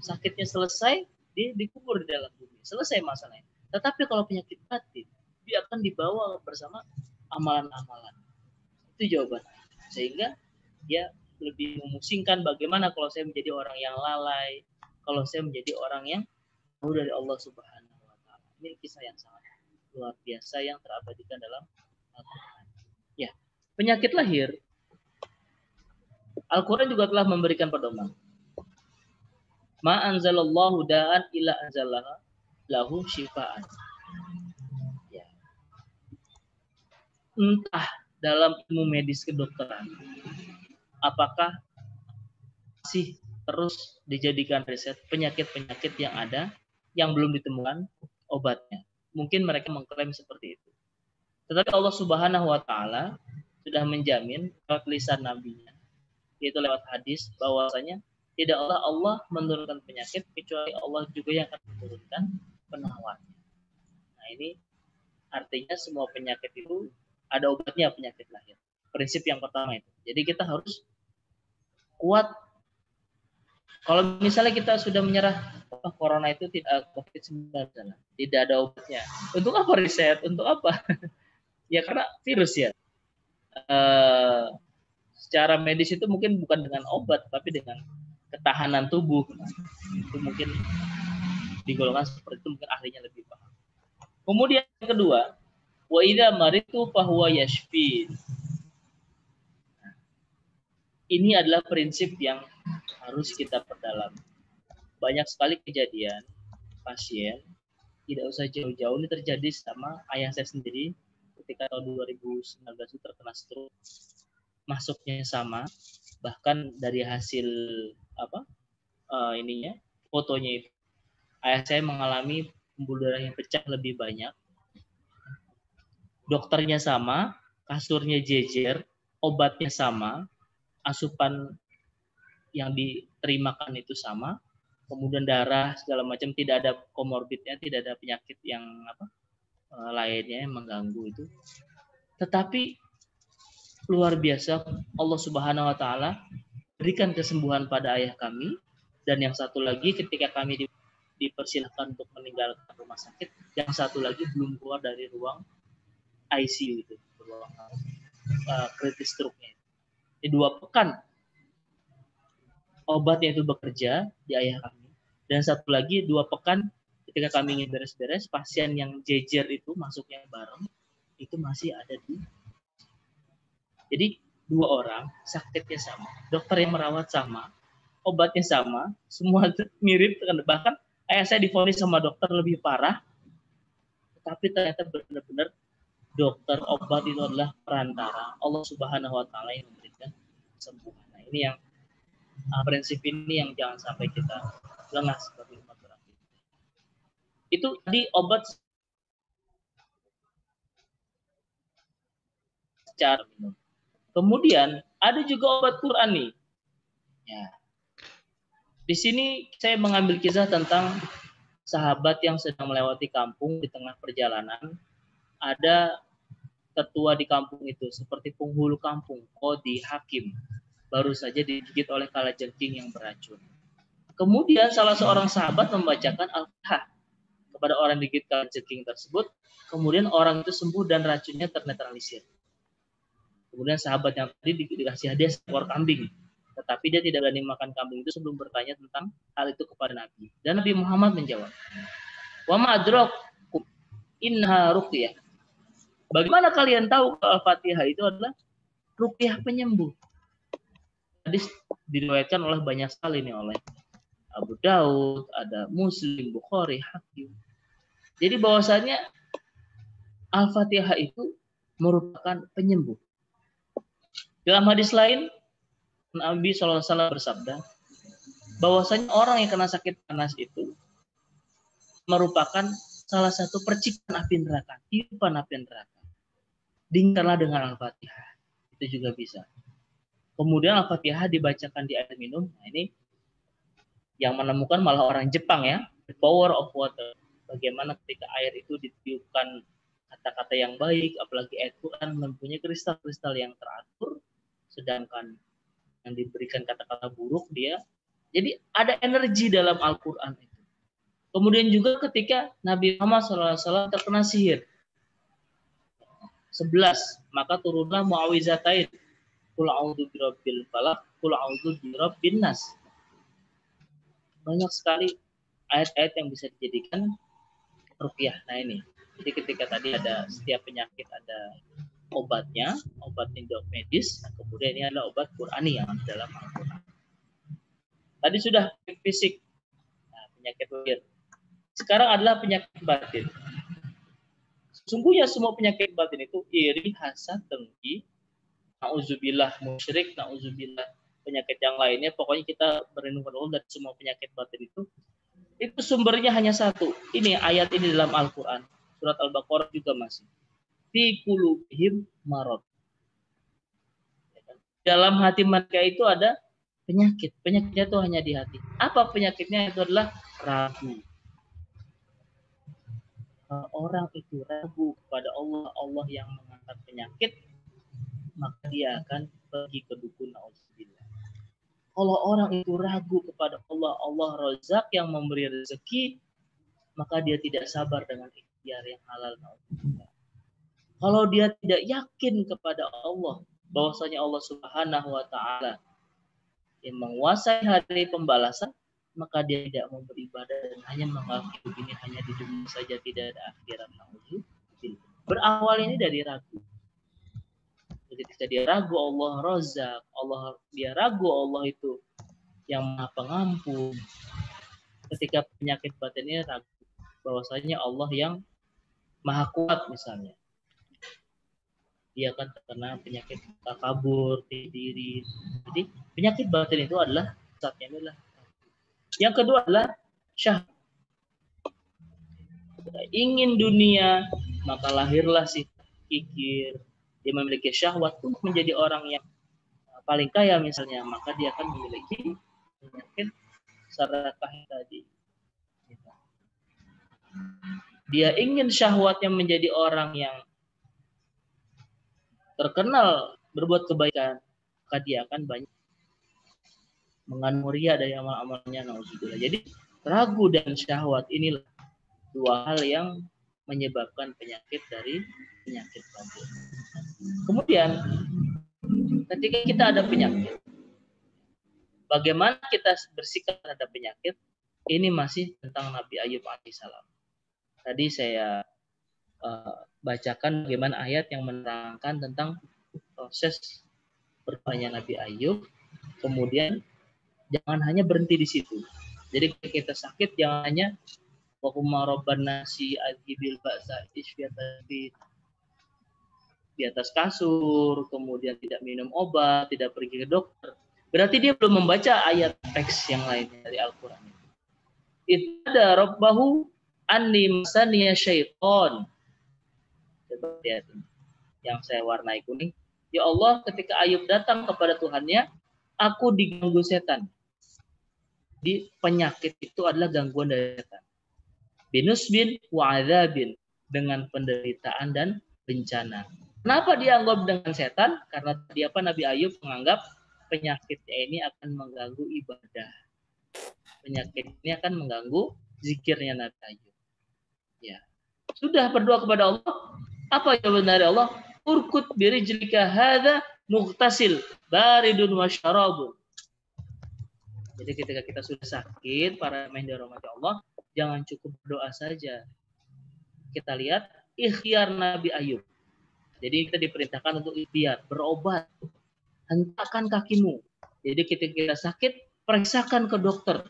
Sakitnya selesai, dia dikubur di dalam bumi. Selesai masalahnya. Tetapi kalau penyakit batin, dia akan dibawa bersama amalan-amalan. Itu jawabannya. Sehingga dia lebih memusingkan bagaimana kalau saya menjadi orang yang lalai, kalau saya menjadi orang yang jauh dari Allah Subhanahu wa taala. Ini kisah yang sangat luar biasa yang terabadikan dalam Al-Qur'an. Ya, penyakit lahir Al-Qur'an juga telah memberikan pedoman. Ma anzalallahu da'an illa anzalaha lahu syifaan. Ya. Entah dalam ilmu medis kedokteran apakah masih terus dijadikan riset penyakit-penyakit yang ada yang belum ditemukan obatnya. Mungkin mereka mengklaim seperti itu. Tetapi Allah Subhanahu wa taala sudah menjamin lewat lisan nabinya, yaitu lewat hadis, bahwasanya tidaklah Allah menurunkan penyakit kecuali Allah juga yang akan menurunkan penawarnya. Nah, ini artinya semua penyakit itu ada obatnya, penyakit lahir. Prinsip yang pertama itu. Jadi kita harus kuat. Kalau misalnya kita sudah menyerah, corona itu tidak, COVID-19 tidak ada obatnya. Untuk apa riset? Untuk apa? Ya karena virus ya. Secara medis itu mungkin bukan dengan obat, tapi dengan ketahanan tubuh. Itu mungkin digolongkan seperti itu, mungkin ahlinya lebih paham. Kemudian yang kedua, wa idza maritu fahuwa yashfi. Ini adalah prinsip yang harus kita perdalam. Banyak sekali kejadian pasien, tidak usah jauh-jauh, ini terjadi sama ayah saya sendiri ketika tahun 2019 itu terkena stroke. Masuknya sama, bahkan dari hasil fotonya itu, ayah saya mengalami pembuluh darah yang pecah lebih banyak. Dokternya sama, kasurnya jejer, obatnya sama, asupan yang diterimakan itu sama, kemudian darah segala macam, tidak ada komorbidnya, tidak ada penyakit yang lainnya yang mengganggu itu. Tetapi luar biasa, Allah Subhanahu wa taala berikan kesembuhan pada ayah kami, dan yang satu lagi ketika kami dipersilahkan untuk meninggalkan rumah sakit, yang satu lagi belum keluar dari ruang ICU itu, ruang kritis stroke-nya. Di 2 pekan obatnya itu bekerja di ayah kami, dan satu lagi 2 pekan ketika kami ingin beres-beres, pasien yang jejer itu masuknya bareng itu masih ada di. Jadi 2 orang sakitnya sama, dokter yang merawat sama, obatnya sama, semua mirip, bahkan ayah saya divonis sama dokter lebih parah, tapi ternyata benar-benar dokter, obat itu adalah perantara. Allah Subhanahu wa taala yang memberikan kesembuhan. Nah, ini yang prinsip ini yang jangan sampai kita lengah sebagai umat beragama. Itu tadi obat secara minum. Kemudian ada juga obat Quran nih. Ya. Di sini saya mengambil kisah tentang sahabat yang sedang melewati kampung di tengah perjalanan. Ada tetua di kampung itu, seperti penghulu kampung, qadhi, hakim, baru saja digigit oleh kalajengking yang beracun. Kemudian salah seorang sahabat membacakan Al-Fatihah kepada orang digigit kalajengking tersebut, kemudian orang itu sembuh dan racunnya ternetralisir. Kemudian sahabat yang tadi dikasih hadiah seekor kambing, tetapi dia tidak berani makan kambing itu sebelum bertanya tentang hal itu kepada Nabi. Dan Nabi Muhammad menjawab, "Wa ma adrakum innaha ruqyah." Bagaimana kalian tahu kalau Al-Fatihah itu adalah ruqyah penyembuh? Hadis diriwayatkan oleh banyak sekali nih, oleh Abu Daud, ada Muslim, Bukhari, Hakim. Jadi bahwasanya Al-Fatihah itu merupakan penyembuh. Dalam hadis lain, Nabi SAW bersabda bahwasanya orang yang kena sakit panas itu merupakan salah satu percikan api neraka, tiupan api neraka. Dingkarlah dengan Al-Fatihah. Itu juga bisa. Kemudian Al-Fatihah dibacakan di air minum. Nah, ini yang menemukan malah orang Jepang ya. The power of water. Bagaimana ketika air itu ditiupkan kata-kata yang baik, apalagi air Quran mempunyai kristal-kristal yang teratur, sedangkan yang diberikan kata-kata buruk dia. Jadi ada energi dalam Al-Quran itu. Kemudian juga ketika Nabi Muhammad SAW terkena sihir. 11, maka turunlah muawizatain. Qul a'udzu birabbil falaq, qul a'udzu birabbin nas. Banyak sekali ayat-ayat yang bisa dijadikan ruqyah. Nah ini. Jadi ketika tadi ada setiap penyakit ada obatnya, obat medis, kemudian ini adalah obat Qur'ani yang dalam Al-Quran. Tadi sudah fisik, penyakit lahir. Sekarang adalah penyakit batin. Sesungguhnya semua penyakit batin itu iri, hasad, dengki, na'udzubillah musyrik, na'udzubillah penyakit yang lainnya, pokoknya kita berlindung kepada Allah dari semua penyakit batin itu sumbernya hanya satu. Ini ayat ini dalam Al-Quran. Surat Al-Baqarah juga masih. Fi qulubihim marad. Dalam hati mereka itu ada penyakit. Penyakitnya itu hanya di hati. Apa penyakitnya? Itu adalah ragu. Kalau orang itu ragu kepada Allah, Allah yang mengangkat penyakit, maka dia akan pergi ke dukun. Na'udzubillah. Kalau orang itu ragu kepada Allah, Allah Razak yang memberi rezeki, maka dia tidak sabar dengan ikhtiar yang halal. Na'udzubillah. Kalau dia tidak yakin kepada Allah, bahwasanya Allah Subhanahu wa Ta'ala yang menguasai hari pembalasan, maka dia tidak mau beribadah dan hanya menganggap hidup ini hanya di dunia saja, tidak ada akhirat. Berawal ini dari ragu. Ketika dia ragu Allah Razak, dia ragu Allah itu yang Maha Pengampun. Ketika penyakit batinnya ragu bahwasanya Allah yang Maha Kuat misalnya. Dia akan terkena penyakit takabur, diri. Jadi penyakit batin itu adalah saatnya adalah. Yang kedua adalah syahwat. Ingin dunia, maka lahirlah si kikir. Dia memiliki syahwat untuk menjadi orang yang paling kaya misalnya, maka dia akan memiliki penyakit serakah tadi. Dia ingin syahwatnya menjadi orang yang terkenal berbuat kebaikan, maka dia akan banyak mengandung ria dari amal-amalnya. Na'udzubillah. Jadi ragu dan syahwat inilah dua hal yang menyebabkan penyakit dari penyakit batin. Kemudian ketika kita ada penyakit, bagaimana kita bersikap terhadap penyakit? Ini masih tentang Nabi Ayub alaihissalam. Tadi saya bacakan bagaimana ayat yang menerangkan tentang proses berdoanya Nabi Ayub. Kemudian jangan hanya berhenti di situ. Jadi ketika kita sakit jangan hanya wahumma rabbana si adhibil ba'sa isfiatabit di atas kasur, kemudian tidak minum obat, tidak pergi ke dokter. Berarti dia belum membaca ayat teks yang lain dari Al-Quran. Itada rabbahu anni masaniya syaiton. Coba lihat yang saya warnai kuning. Ya Allah, ketika Ayub datang kepada Tuhannya, aku diganggu setan. Di penyakit itu adalah gangguan dari setan. Binusbin wa adzabin, dengan penderitaan dan bencana. Kenapa dianggap dengan setan? Karena tadi apa Nabi Ayub menganggap penyakitnya ini akan mengganggu ibadah. Penyakit ini akan mengganggu zikirnya Nabi Ayub. Ya. Sudah berdoa kepada Allah. Apa jawaban dari Allah? Urkut birijlika hadza mughtasil baridun wa syarabun. Jadi ketika kita sudah sakit, para main dirahmati Allah, jangan cukup berdoa saja. Kita lihat ikhtiar Nabi Ayub. Jadi kita diperintahkan untuk ikhtiar, berobat. Hentakkan kakimu. Jadi ketika kita sakit, periksakan ke dokter.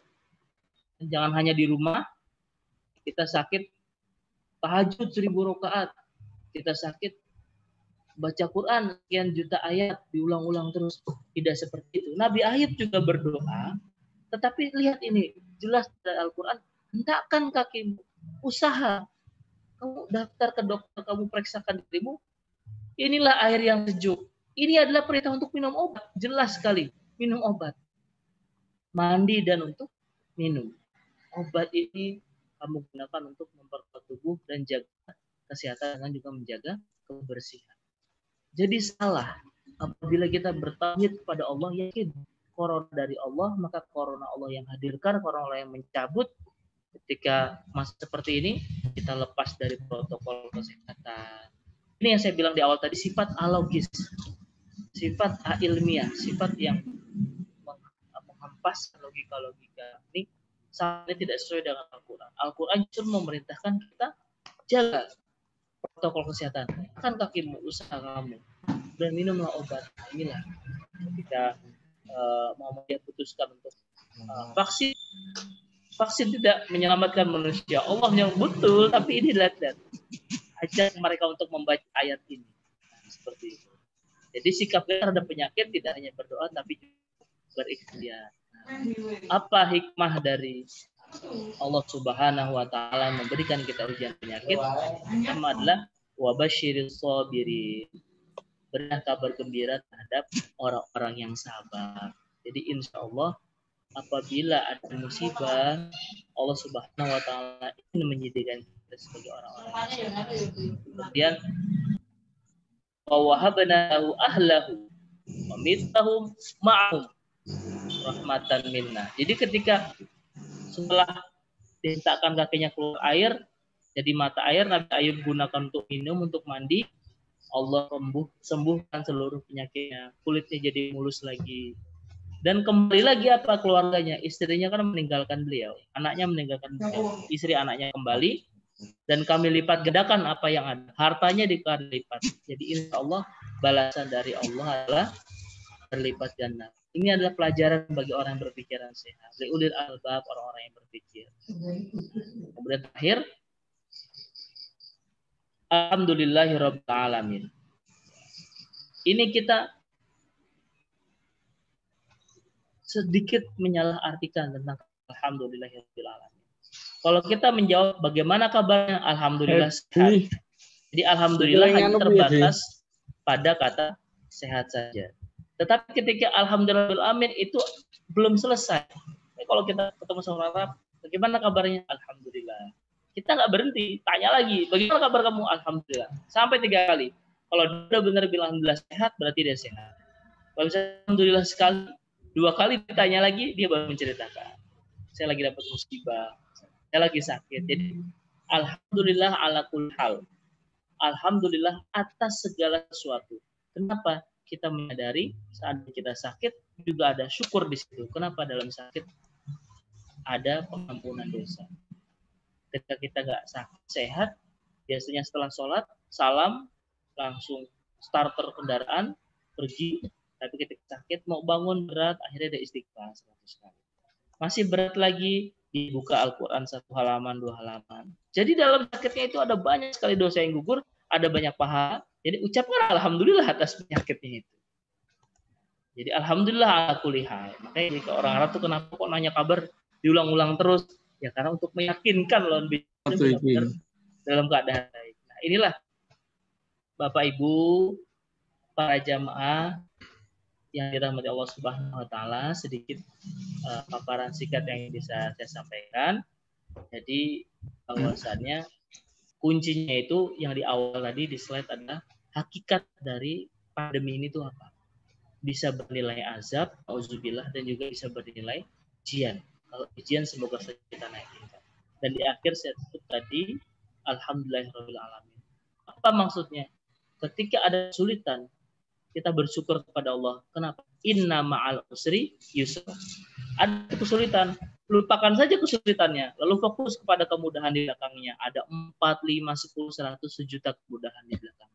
Jangan hanya di rumah. Kita sakit, tahajud 1000 rakaat. Kita sakit, baca Quran sekian juta ayat, diulang-ulang terus. Tidak seperti itu. Nabi Ayub juga berdoa, tetapi lihat ini, jelas dari Al-Quran, hendakkan kakimu, usaha. Kamu daftar ke dokter, kamu periksakan dirimu. Inilah air yang sejuk. Ini adalah perintah untuk minum obat. Jelas sekali, minum obat. Mandi dan untuk minum. Obat ini kamu gunakan untuk memperkuat tubuh dan jaga kesehatan dan juga menjaga kebersihan. Jadi salah apabila kita bertauhid kepada Allah, yakin corona dari Allah, maka corona Allah yang hadirkan, corona Allah yang mencabut. Ketika masa seperti ini, kita lepas dari protokol kesehatan. Ini yang saya bilang di awal tadi, sifat alogis, sifat ilmiah, sifat yang menghempas logika-logika ini sangat tidak sesuai dengan Al-Quran. Al-Quran justru memerintahkan kita jaga protokol kesehatan. Kan kakimu, usaha kamu, dan minumlah obat. Inilah ketika Muhammadiyah putuskan untuk vaksin. Vaksin tidak menyelamatkan manusia. Allah yang betul, tapi ini lihat. Ajak mereka untuk membaca ayat ini. Seperti itu. Jadi sikap kita terhadap penyakit tidak hanya berdoa, tapi berikhtiar. Apa hikmah dari Allah Subhanahu wa taala memberikan kita ujian penyakit? Pertama adalah wabasyiris sabirin. Berilah kabar gembira terhadap orang-orang yang sabar. Jadi insya Allah apabila ada musibah, Allah Subhanahu wa taala ingin menjadikan kita sebagai orang-orang yang sabar. Kemudian wa wahabna lahu ahlahu wa mithluhum ma'hum rahmatan minna. Jadi ketika setelah dihentakkan kakinya keluar air, jadi mata air Nabi Ayub gunakan untuk minum, untuk mandi, Allah sembuhkan seluruh penyakitnya, kulitnya jadi mulus lagi. Dan kembali lagi apa keluarganya? Istrinya kan meninggalkan beliau, anaknya meninggalkan beliau, istri anaknya kembali, dan kami lipat gandakan apa yang ada, hartanya dikali lipat. Jadi insya Allah balasan dari Allah adalah berlipat ganda. Ini adalah pelajaran bagi orang yang berpikiran sehat. Liulil albab, orang-orang yang berpikir. Kemudian terakhir, alhamdulillahirabbil alamin. Ini kita sedikit menyalahartikan tentang alhamdulillahirabbil alamin. Kalau kita menjawab bagaimana kabarnya, alhamdulillah sehat. Jadi alhamdulillah hanya terbatas pada kata sehat saja. Tetapi ketika alhamdulillah amin itu belum selesai. Kalau kita ketemu sama orang, bagaimana kabarnya? Alhamdulillah. Kita nggak berhenti, tanya lagi, bagaimana kabar kamu? Alhamdulillah. Sampai 3 kali. Kalau dia benar bilang alhamdulillah sehat, berarti dia sehat. Kalau misalnya alhamdulillah sekali, 2 kali ditanya lagi, dia baru menceritakan. Saya lagi dapat musibah, saya lagi sakit. Jadi alhamdulillah ala kulli hal. Alhamdulillah atas segala sesuatu. Kenapa? Kita menyadari saat kita sakit juga ada syukur di situ. Kenapa? Dalam sakit ada pengampunan dosa. Ketika kita nggak sakit, sehat, biasanya setelah sholat, salam, langsung starter kendaraan, pergi. Tapi ketika sakit, mau bangun berat, akhirnya ada istighfar 100 kali. Masih berat lagi, dibuka Al-Quran 1 halaman, 2 halaman. Jadi dalam sakitnya itu ada banyak sekali dosa yang gugur, ada banyak pahala. Jadi ucapkan alhamdulillah atas penyakitnya itu. Jadi alhamdulillah ala kulli hal. Makanya jika orang Arab tuh kenapa kok nanya kabar diulang-ulang terus? Ya karena untuk meyakinkan loh benar-benar dalam keadaan baik. Nah, inilah Bapak Ibu para jamaah yang dirahmati Allah Subhanahu wa taala, sedikit paparan singkat yang bisa saya sampaikan. Jadi bahwasannya kuncinya itu yang di awal tadi di slide adalah hakikat dari pandemi ini tuh apa? Bisa bernilai azab, auzubillah, dan juga bisa bernilai ujian. Kalau ujian semoga saja kita naikin. Dan di akhir saya tutup tadi, alhamdulillahirabbil alamin. Apa maksudnya? Ketika ada kesulitan, kita bersyukur kepada Allah. Kenapa? Inna ma'al usri yusra. Ada kesulitan, lupakan saja kesulitannya, lalu fokus kepada kemudahan di belakangnya. Ada 4, 5, 10, 100, sejuta kemudahan di belakang.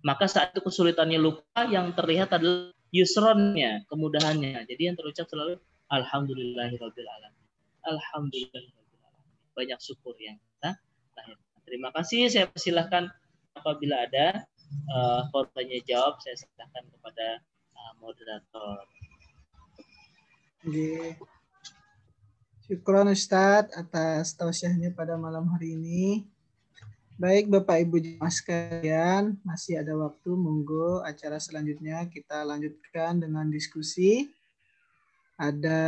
Maka saat itu kesulitannya lupa, yang terlihat adalah yusronnya, kemudahannya. Jadi yang terucap selalu alhamdulillahirabbil alamin. Alhamdulillahirabbil alamin. Banyak syukur yang kita lahirkan. Terima kasih. Saya persilahkan apabila ada korbannya jawab, saya serahkan kepada moderator. Syukron Ustadz atas tausiahnya pada malam hari ini. Baik Bapak Ibu jemaah sekalian, masih ada waktu, monggo acara selanjutnya kita lanjutkan dengan diskusi. Ada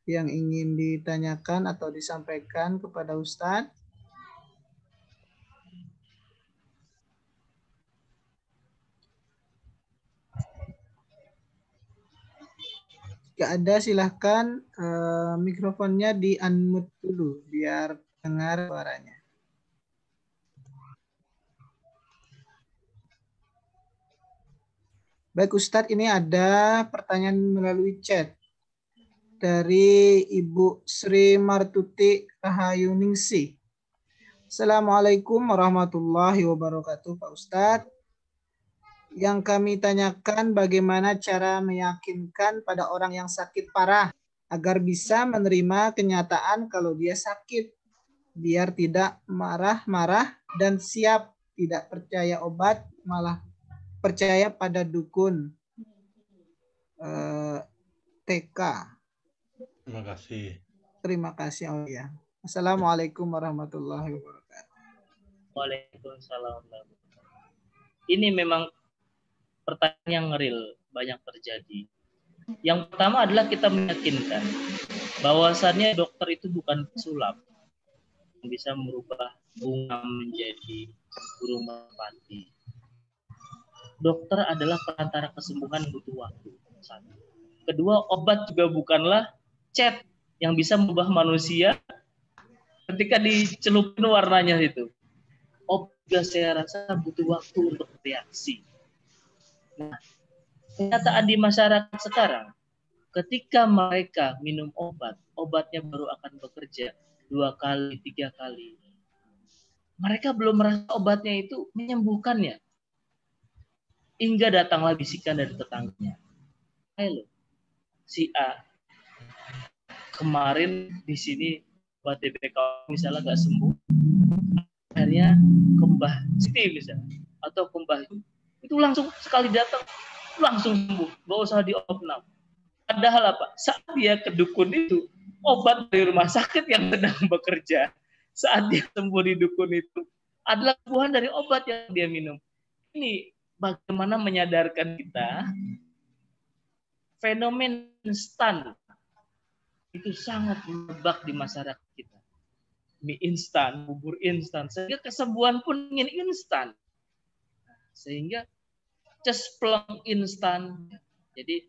yang ingin ditanyakan atau disampaikan kepada Ustadz? Jika ada silahkan mikrofonnya di-unmute dulu biar dengar suaranya. Baik Ustadz, ini ada pertanyaan melalui chat dari Ibu Sri Martuti Rahayuningsi. Assalamualaikum warahmatullahi wabarakatuh Pak Ustadz. Yang kami tanyakan bagaimana cara meyakinkan pada orang yang sakit parah agar bisa menerima kenyataan kalau dia sakit, biar tidak marah-marah dan siap tidak percaya obat, malah percaya pada dukun. TK. Terima kasih. Terima kasih Aulia. Assalamualaikum warahmatullahi wabarakatuh. Waalaikumsalam. Ini memang pertanyaan yang real, banyak terjadi. Yang pertama adalah kita meyakinkan bahwasannya dokter itu bukan pesulap yang bisa merubah bunga menjadi burung merpati. Dokter adalah perantara kesembuhan, butuh waktu. Satu. Kedua, obat juga bukanlah cat yang bisa merubah manusia ketika dicelupin warnanya itu. Obat juga saya rasa butuh waktu untuk bereaksi. Nah, kenyataan di masyarakat sekarang, ketika mereka minum obat, obatnya baru akan bekerja 2 kali, 3 kali. Mereka belum merasa obatnya itu menyembuhkannya. Hingga datanglah bisikan dari tetangganya. Halo, si A, kemarin di sini obat DBK misalnya nggak sembuh, akhirnya kembah Siti misalnya, atau kembah itu langsung sekali datang, langsung sembuh, nggak usah diopnam. Padahal apa? Saat dia ke dukun itu, obat dari rumah sakit yang sedang bekerja, saat dia sembuh di dukun itu, adalah buah dari obat yang dia minum. Ini bagaimana menyadarkan kita, fenomen instan itu sangat merebak di masyarakat kita. Mie instan, bubur instan, sehingga kesembuhan pun ingin instan. Sehingga cespleng instan. Jadi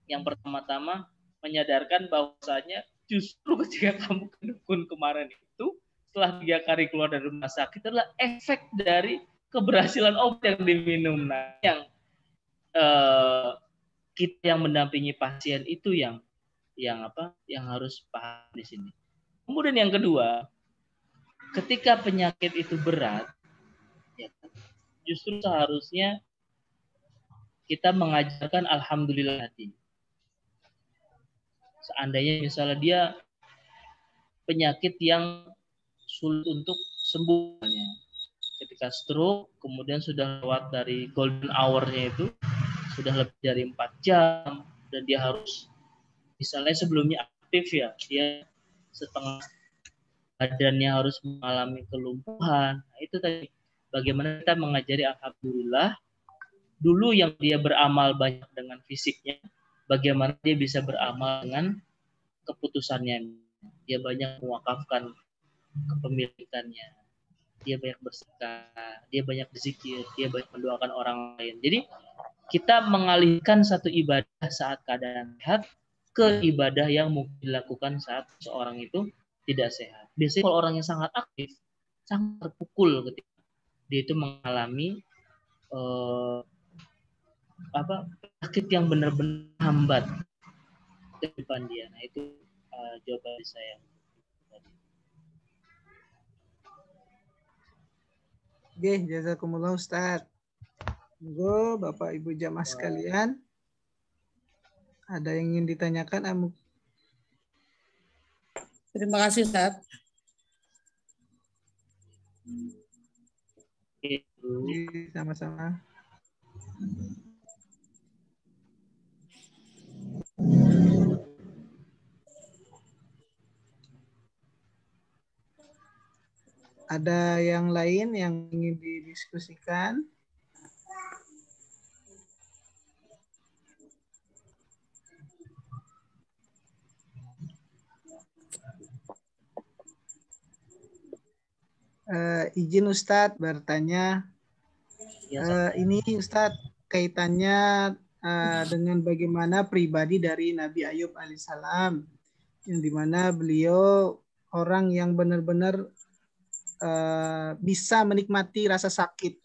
yang pertama-tama menyadarkan bahwasanya justru ketika kamu ke dukun kemarin itu, setelah 3 kali keluar dari rumah sakit, adalah efek dari keberhasilan obat yang diminum. Nah, yang kita yang mendampingi pasien itu yang harus paham di sini. Kemudian yang kedua, ketika penyakit itu berat, ya, justru seharusnya kita mengajarkan alhamdulillah hati. Seandainya misalnya dia penyakit yang sulit untuk sembuh, ketika stroke, kemudian sudah lewat dari golden hour-nya itu, sudah lebih dari 4 jam, dan dia harus, misalnya sebelumnya aktif ya, dia setengah badannya harus mengalami kelumpuhan. Nah, itu tadi bagaimana kita mengajari alhamdulillah dulu, yang dia beramal banyak dengan fisiknya, bagaimana dia bisa beramal dengan keputusannya. Dia banyak mewakafkan kepemilikannya, dia banyak bersedekah, dia banyak berzikir, dia banyak mendoakan orang lain. Jadi kita mengalihkan satu ibadah saat keadaan sehat ke ibadah yang mungkin dilakukan saat seorang itu tidak sehat. Biasanya kalau orang yang sangat aktif, sangat terpukul ketika dia itu mengalami penyakit yang benar-benar hambat kehidupan dia. Nah, itu jawaban saya. Oke, jazakumullah Ustaz. Monggo Bapak Ibu jamaah sekalian, ada yang ingin ditanyakan? Terima kasih Ustaz. Sama-sama. Ada yang lain yang ingin didiskusikan? Izin Ustadz bertanya. Ini Ustadz kaitannya dengan bagaimana pribadi dari Nabi Ayub alaihissalam, yang dimana beliau orang yang benar-benar bisa menikmati rasa sakit.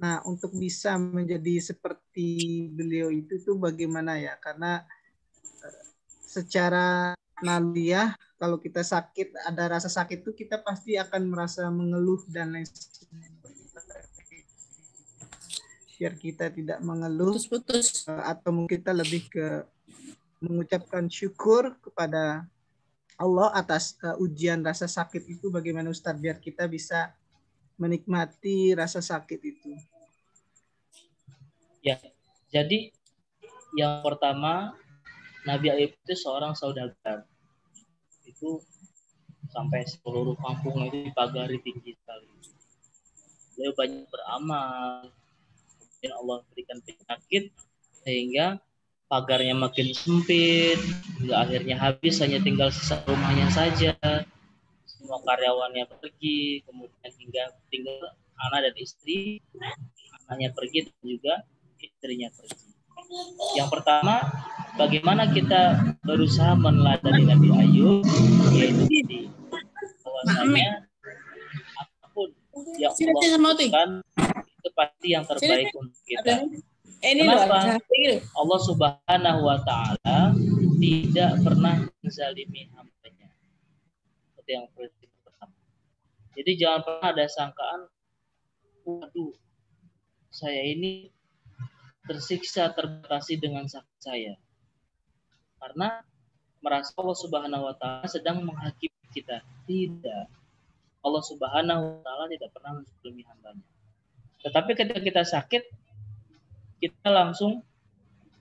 Nah, untuk bisa menjadi seperti beliau itu tuh bagaimana ya? Karena secara naluriah kalau kita sakit, ada rasa sakit itu kita pasti akan merasa mengeluh dan lain sebagainya. Biar kita tidak mengeluh, atau mungkin kita lebih ke mengucapkan syukur kepada Allah atas ujian rasa sakit itu, bagaimana Ustadz biar kita bisa menikmati rasa sakit itu? Ya, jadi yang pertama Nabi Ayub itu seorang saudagar. Itu sampai seluruh kampung itu dipagari tinggi sekali. Beliau banyak beramal. Kemudian Allah berikan penyakit sehingga pagarnya makin sempit, hingga akhirnya habis, hanya tinggal sisa rumahnya saja. Semua karyawannya pergi, kemudian hingga tinggal anak dan istri. Anaknya pergi dan juga istrinya pergi. Yang pertama, bagaimana kita berusaha meneladani Nabi Ayub, yaitu ini, bahwasanya apapun yang Allah lakukan itu pasti yang terbaik untuk kita. Kenapa? Allah Subhanahu wa Ta'ala tidak pernah menzalimi hambanya. Seperti yang pertama. Jadi jangan pernah ada sangkaan, waduh, saya ini tersiksa, terbatasi dengan sakit saya. Karena merasa Allah Subhanahu wa Ta'ala sedang menghakimi kita. Tidak. Allah Subhanahu wa Ta'ala tidak pernah menzalimi hambanya. Tetapi ketika kita sakit, kita langsung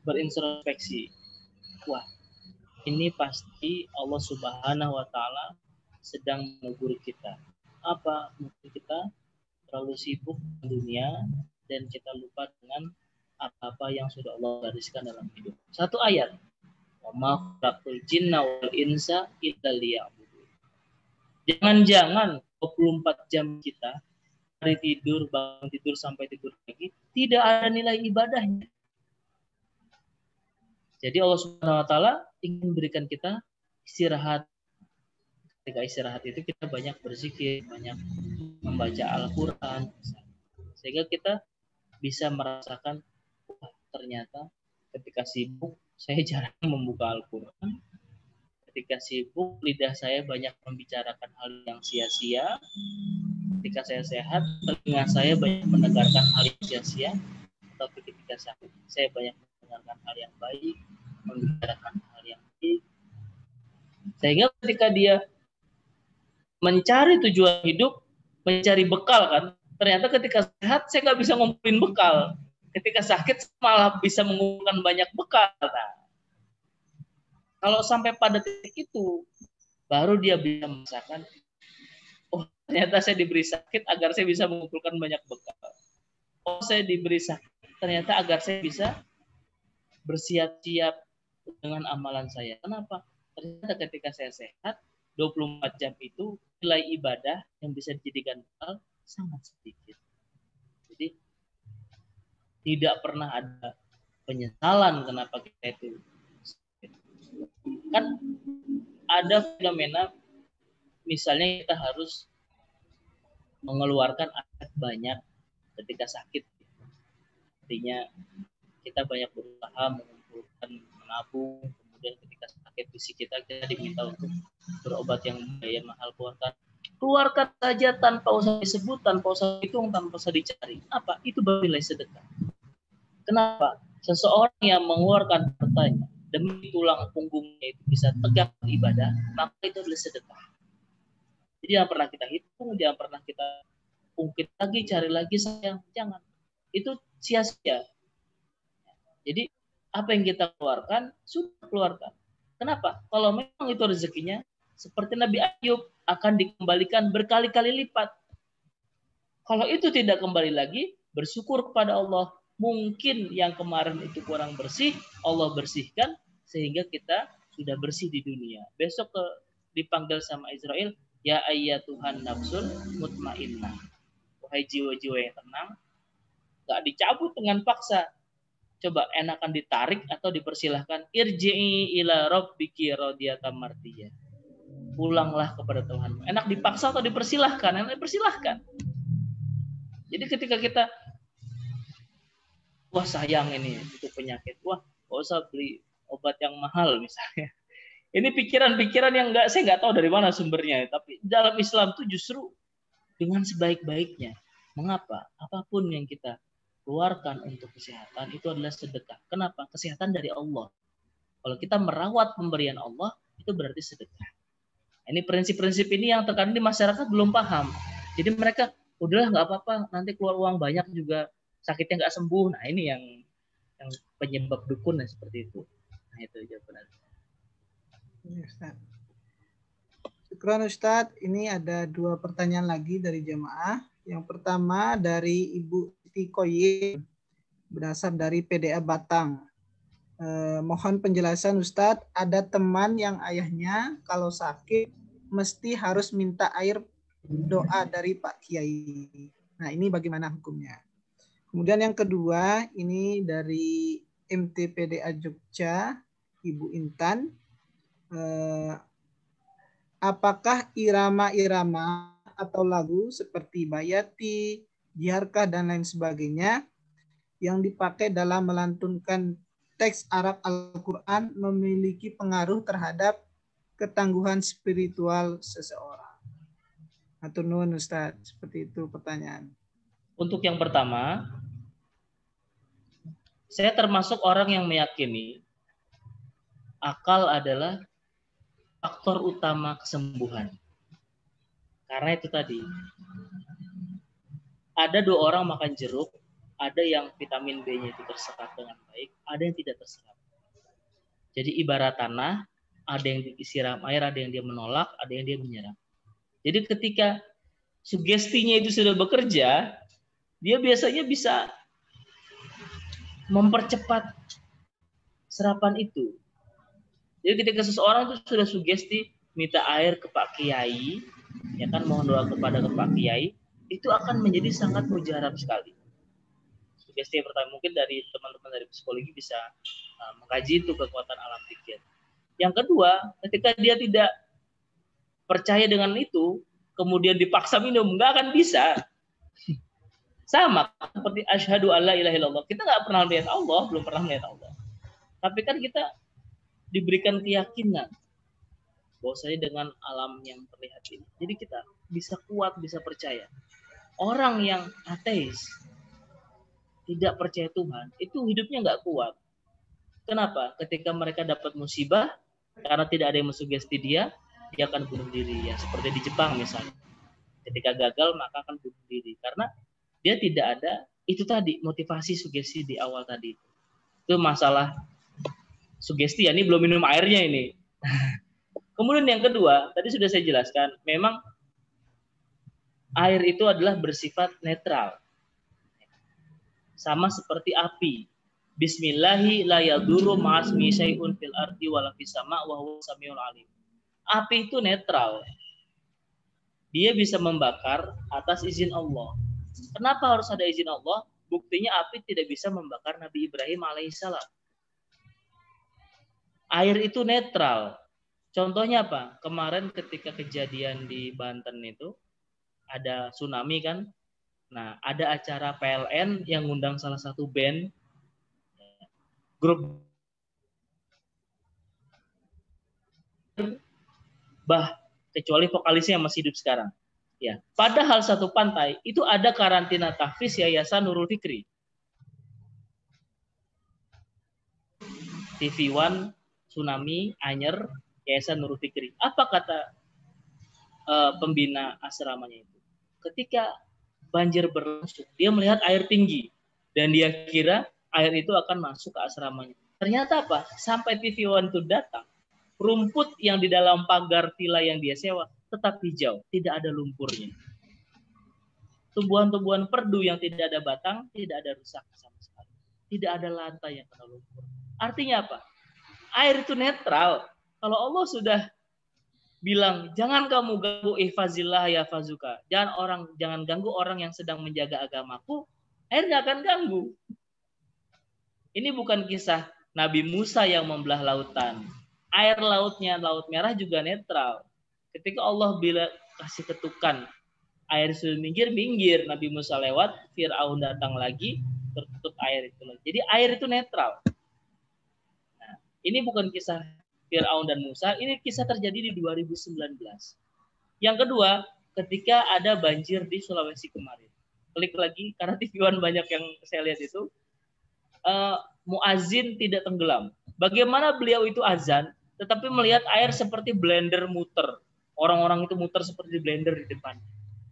berintrospeksi. Wah, ini pasti Allah Subhanahu wa Ta'ala sedang menegur kita. Apa? Mungkin kita terlalu sibuk di dunia dan kita lupa dengan apa-apa yang sudah Allah gariskan dalam hidup. Satu ayat. Wa ma khalaqtul jinna wal insa illa liya'budun. Jangan-jangan 24 jam kita dari tidur, bangun tidur sampai tidur lagi, tidak ada nilai ibadahnya. Jadi Allah Subhanahu wa Ta'ala ingin memberikan kita istirahat. Ketika istirahat itu kita banyak berzikir, banyak membaca Al-Quran, sehingga kita bisa merasakan, wah, ternyata ketika sibuk saya jarang membuka Al-Quran. Ketika sibuk lidah saya banyak membicarakan hal yang sia-sia. Ketika saya sehat, telinga saya banyak mendengarkan hal yang sia-sia. Tapi ketika sakit, saya banyak mendengarkan hal yang baik, membicarakan hal yang baik. Sehingga ketika dia mencari tujuan hidup, mencari bekal kan, ternyata ketika sehat saya nggak bisa ngumpulin bekal. Ketika sakit malah bisa mengumpulkan banyak bekal. Nah, kalau sampai pada titik itu, baru dia bisa merasakan, oh ternyata saya diberi sakit agar saya bisa mengumpulkan banyak bekal. Oh saya diberi sakit ternyata agar saya bisa bersiap-siap dengan amalan saya. Kenapa? Ternyata ketika saya sehat, 24 jam itu nilai ibadah yang bisa dijadikan bekal sangat sedikit. Jadi tidak pernah ada penyesalan kenapa kita itu. Kan ada fenomena, misalnya kita harus mengeluarkan aset banyak ketika sakit. Artinya kita banyak berusaha mengumpulkan, menabung, kemudian ketika sakit fisik kita diminta untuk berobat yang biaya mahal, keluarkan saja tanpa usah disebut, tanpa usah hitung, tanpa usah dicari. Apa? Itu bernilai sedekah. Kenapa? Seseorang yang mengeluarkan hartanya demi tulang punggungnya itu bisa tegak ibadah, maka itu adalah sedekah. Jadi jangan pernah kita hitung, jangan pernah kita ungkit lagi, cari lagi, sayang, jangan. Itu sia-sia. Jadi apa yang kita keluarkan, sudah keluarkan. Kenapa? Kalau memang itu rezekinya, seperti Nabi Ayub, akan dikembalikan berkali-kali lipat. Kalau itu tidak kembali lagi, bersyukur kepada Allah. Mungkin yang kemarin itu kurang bersih, Allah bersihkan sehingga kita sudah bersih di dunia. Besok dipanggil sama Israel, ya ayyatuhan nafsul mutmainnah. Wahai jiwa-jiwa yang tenang, gak dicabut dengan paksa. Coba enakan ditarik atau dipersilahkan. Irji'i ila rabbiki radiyatan mardiyah. Pulanglah kepada Tuhan. Enak dipaksa atau dipersilahkan? Enak dipersilahkan. Jadi ketika kita, wah sayang ini itu penyakit, wah gak usah beli obat yang mahal misalnya. Ini pikiran-pikiran yang saya nggak tahu dari mana sumbernya, tapi dalam Islam itu justru dengan sebaik-baiknya. Mengapa? Apapun yang kita keluarkan untuk kesehatan itu adalah sedekah. Kenapa? Kesehatan dari Allah. Kalau kita merawat pemberian Allah, itu berarti sedekah. Ini prinsip-prinsip ini yang terkadang di masyarakat belum paham. Jadi mereka, udahlah nggak apa-apa, nanti keluar uang banyak juga sakitnya nggak sembuh. Nah ini yang penyebab dukun seperti itu. Nah, itu jawaban. Ya, Ustaz. Syukran Ustadz. Ini ada 2 pertanyaan lagi dari jemaah. Yang pertama dari Ibu Siti Koyim, berasal dari PDA Batang. Mohon penjelasan Ustadz, ada teman yang ayahnya kalau sakit mesti harus minta air doa dari Pak Kiai. Nah, ini bagaimana hukumnya? Kemudian yang kedua, ini dari MTPDA Jogja, Ibu Intan. Apakah irama-irama atau lagu seperti bayati, jiharkah, dan lain sebagainya yang dipakai dalam melantunkan teks Arab Al-Quran memiliki pengaruh terhadap ketangguhan spiritual seseorang? Atur nuwun Ustaz, seperti itu pertanyaan. Untuk yang pertama, saya termasuk orang yang meyakini akal adalah faktor utama kesembuhan. Karena itu tadi, ada 2 orang makan jeruk, ada yang vitamin B-nya itu terserap dengan baik, ada yang tidak terserap. Jadi ibarat tanah, ada yang disiram air, ada yang dia menolak, ada yang dia menyerap. Jadi ketika sugestinya itu sudah bekerja, dia biasanya bisa mempercepat serapan itu. Jadi ketika seseorang itu sudah sugesti minta air ke Pak Kiai, ya kan, mohon doa kepada Pak Kiai, itu akan menjadi sangat mujarab sekali. Sugesti yang pertama, mungkin dari teman-teman dari psikologi bisa mengkaji itu kekuatan alam pikir. Yang kedua, ketika dia tidak percaya dengan itu, kemudian dipaksa minum, nggak akan bisa. Sama seperti asyhadu alla ilaha illallah. Kita nggak pernah melihat Allah, belum pernah melihat Allah. Tapi kan kita diberikan keyakinan bahwasanya dengan alam yang terlihat ini, jadi kita bisa kuat, bisa percaya. Orang yang ateis, tidak percaya Tuhan, itu hidupnya nggak kuat. Kenapa? Ketika mereka dapat musibah, karena tidak ada yang mensugesti dia akan bunuh diri. Ya, seperti di Jepang misalnya. Ketika gagal, maka akan bunuh diri. Karena dia tidak ada, itu tadi, motivasi sugesti di awal tadi. Itu masalah sugesti ya, ini belum minum airnya ini. Kemudian yang kedua, tadi sudah saya jelaskan, memang air itu adalah bersifat netral. Sama seperti api. Bismillahi la yadurru ma'asmi syai'un fil ardi wala fis sama' wa huwa samiul alim. Api itu netral. Dia bisa membakar atas izin Allah. Kenapa harus ada izin Allah? Buktinya api tidak bisa membakar Nabi Ibrahim alaihissalam. Air itu netral. Contohnya apa? Kemarin ketika kejadian di Banten itu ada tsunami kan. Nah, ada acara PLN yang ngundang salah satu band, grup kecuali vokalisnya yang masih hidup sekarang. Ya, padahal satu pantai itu ada karantina tahfiz Yayasan Nurul Fikri. TV One, tsunami, Anyer, Yayasan Nurul Fikri. Apa kata pembina asramanya itu? Ketika banjir berlangsung, dia melihat air tinggi dan dia kira air itu akan masuk ke asramanya. Ternyata apa? Sampai TV One itu datang, rumput yang di dalam pagar villa yang dia sewa tetap hijau, tidak ada lumpurnya. Tumbuhan-tumbuhan perdu yang tidak ada batang, tidak ada rusak sama sekali. Tidak ada lantai yang kena lumpur. Artinya apa? Air itu netral. Kalau Allah sudah bilang, jangan kamu ganggu ihfazillah ya fazuka. Jangan ganggu orang yang sedang menjaga agamaku, air nggak akan ganggu. Ini bukan kisah Nabi Musa yang membelah lautan. Air lautnya, Laut Merah juga netral. Ketika Allah bila kasih ketukan, air sudah minggir, Nabi Musa lewat, Fir'aun datang lagi, tertutup air itu lagi. Jadi air itu netral. Nah, ini bukan kisah Fir'aun dan Musa, ini kisah terjadi di 2019. Yang kedua, ketika ada banjir di Sulawesi kemarin. Klik lagi, karena TV One banyak yang saya lihat itu, muazin tidak tenggelam. Bagaimana beliau itu azan, tetapi melihat air seperti blender muter. Orang-orang itu muter seperti blender di depan.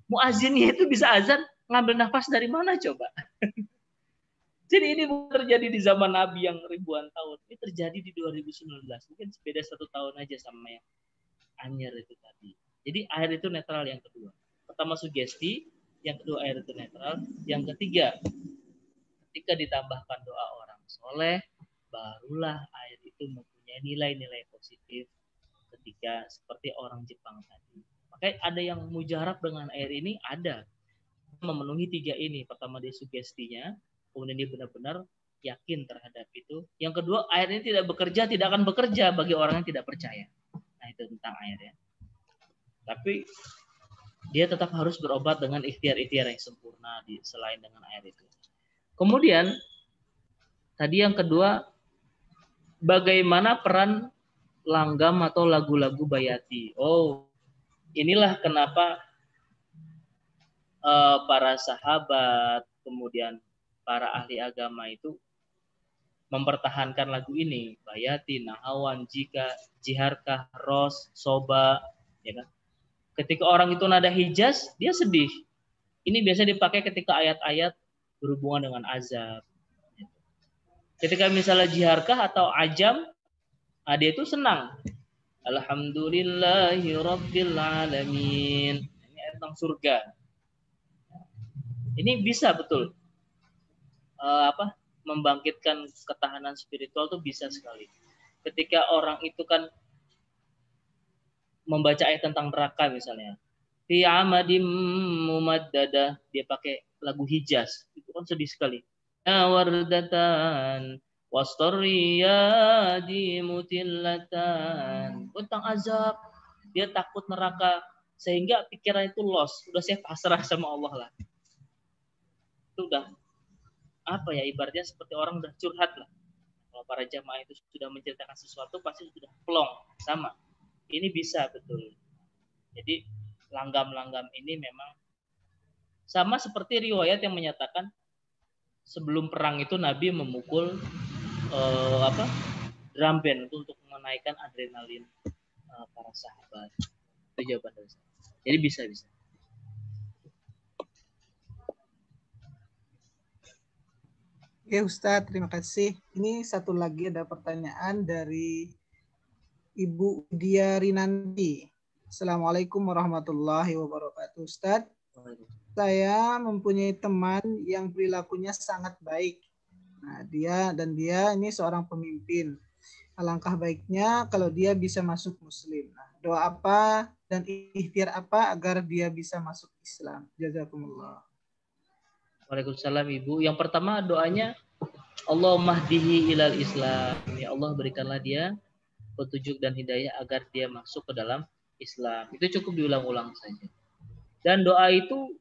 Muazinnya itu bisa azan, ngambil nafas dari mana coba? Jadi ini bukan terjadi di zaman Nabi yang ribuan tahun. Ini terjadi di 2019. Mungkin beda 1 tahun aja sama yang Anyer itu tadi. Jadi air itu netral yang kedua. Pertama sugesti, yang kedua air itu netral. Yang ketiga, ketika ditambahkan doa orang soleh, barulah air itu mempunyai nilai-nilai positif ketika seperti orang Jepang tadi. Makanya ada yang mujarab dengan air ini, ada. Memenuhi 3 ini. Pertama dia sugestinya, kemudian dia benar-benar yakin terhadap itu. Yang kedua, air ini tidak bekerja, tidak akan bekerja bagi orang yang tidak percaya. Nah, itu tentang air ya. Tapi dia tetap harus berobat dengan ikhtiar-ikhtiar yang sempurna selain dengan air itu. Kemudian, tadi yang kedua, bagaimana peran langgam atau lagu-lagu bayati. Oh, inilah kenapa para sahabat, kemudian para ahli agama itu mempertahankan lagu ini. Bayati, nahawan, jika, jiharkah, ros, soba. Ya kan? Ketika orang itu nada hijaz, dia sedih. Ini biasa dipakai ketika ayat-ayat berhubungan dengan azab. Ketika misalnya jiharkah atau ajam, dia itu senang. Alhamdulillahi Rabbil Alamin. Ini ayat tentang surga. Ini bisa betul membangkitkan ketahanan spiritual tuh bisa sekali. Ketika orang itu kan membaca ayat tentang neraka misalnya, fi amadim mumaddadah, dia pakai lagu Hijaz, itu kan sedih sekali. Wardatan wastoriyadi mutillatan, tentang azab, dia takut neraka sehingga pikiran itu lost, udah saya pasrah sama Allah lah. Itu udah apa ya, ibaratnya seperti orang udah curhat lah. Kalau para jamaah itu sudah menceritakan sesuatu pasti sudah plong sama. Ini bisa betul. Jadi langgam-langgam ini memang sama seperti riwayat yang menyatakan sebelum perang itu Nabi memukul drum band untuk menaikkan adrenalin para sahabat. Itu jawaban dari saya. Jadi bisa. Oke Ustadz, terima kasih. Ini satu lagi ada pertanyaan dari Ibu Dia Rinanti. Assalamualaikum warahmatullahi wabarakatuh. Ustadz, saya mempunyai teman yang perilakunya sangat baik. Nah, dia ini seorang pemimpin. Alangkah baiknya kalau dia bisa masuk Muslim. Nah, doa apa dan ikhtiar apa agar dia bisa masuk Islam? Jazakumullah. Waalaikumsalam Ibu. Yang pertama doanya Allahumma hdihi ilal Islam. Ya Allah berikanlah dia petunjuk dan hidayah agar dia masuk ke dalam Islam. Itu cukup diulang-ulang saja. Dan doa itu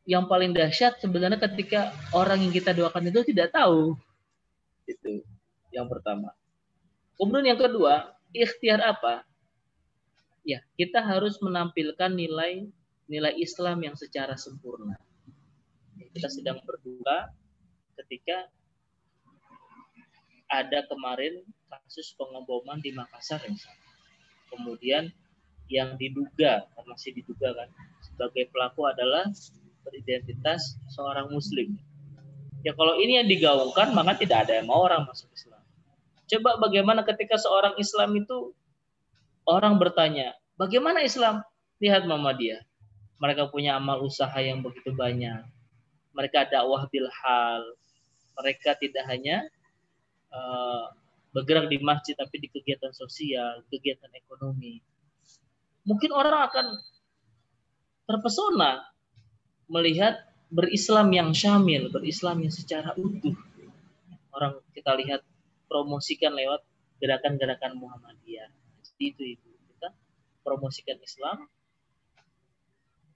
yang paling dahsyat sebenarnya ketika orang yang kita doakan itu tidak tahu. Itu yang pertama. Kemudian yang kedua, ikhtiar apa? Ya, kita harus menampilkan nilai Islam yang secara sempurna. Kita sedang berduka ketika ada kemarin kasus pengeboman di Makassar yang sama. Kemudian yang diduga, masih diduga kan, sebagai pelaku adalah beridentitas seorang Muslim. Ya kalau ini yang digaungkan, maka tidak ada yang mau orang masuk Islam. Coba bagaimana ketika seorang Islam itu orang bertanya, bagaimana Islam? Lihat Muhammadiyah. Mereka punya amal usaha yang begitu banyak. Mereka dakwah bil hal. Mereka tidak hanya bergerak di masjid, tapi di kegiatan sosial, kegiatan ekonomi. Mungkin orang akan terpesona melihat berislam yang syamil, berislam yang secara utuh. Orang kita lihat promosikan lewat gerakan-gerakan Muhammadiyah. Seperti itu Ibu. Kita promosikan Islam.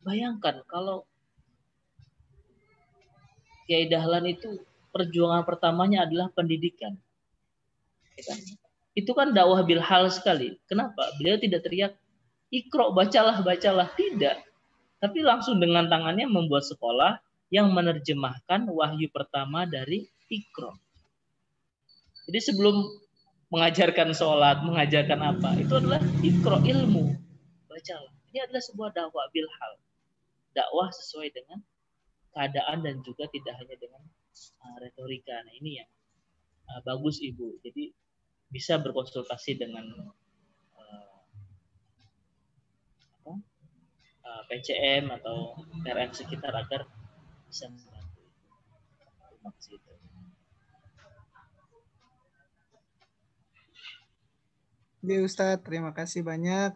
Bayangkan kalau Kiai Dahlan itu perjuangan pertamanya adalah pendidikan. Itu kan dakwah bil hal sekali. Kenapa? Beliau tidak teriak, Iqra, bacalah. Tidak. Tapi langsung dengan tangannya membuat sekolah yang menerjemahkan wahyu pertama dari Iqra. Jadi sebelum mengajarkan sholat, mengajarkan apa, itu adalah Iqra, ilmu. Bacalah. Ini adalah sebuah dakwah bil hal. Dakwah sesuai dengan keadaan dan juga tidak hanya dengan retorika. Nah, ini yang bagus Ibu. Jadi bisa berkonsultasi dengan PCM atau RM sekitar agar bisa membantu. Terima kasih. Oke Ustadz, terima kasih banyak.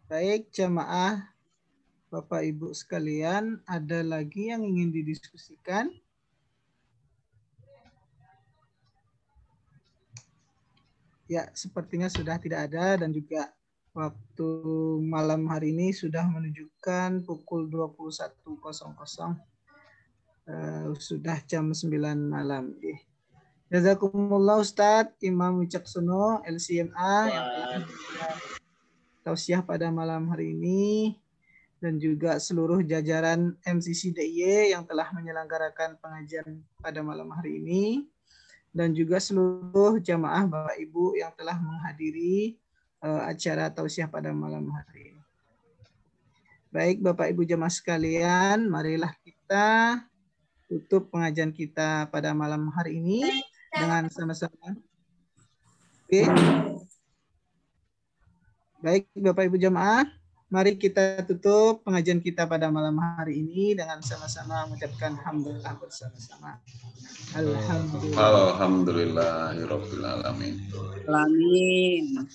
Baik jamaah Bapak Ibu sekalian, ada lagi yang ingin didiskusikan? Ya, sepertinya sudah tidak ada dan juga waktu malam hari ini sudah menunjukkan pukul 21.00. Sudah jam 9 malam. Jazakumullah Ustadz Imam Wicaksono LCMA yang telah tausiah pada malam hari ini, dan juga seluruh jajaran MCC DIY yang telah menyelenggarakan pengajian pada malam hari ini, dan juga seluruh jamaah Bapak Ibu yang telah menghadiri acara tausiah pada malam hari ini. Baik Bapak Ibu jamaah sekalian, marilah kita tutup pengajian kita pada malam hari ini dengan sama-sama. Oke. Baik Bapak Ibu jamaah, mari kita tutup pengajian kita pada malam hari ini dengan sama-sama mengucapkan hamdalah bersama-sama. Alhamdulillah. Alhamdulillahirabbil alamin. Amin.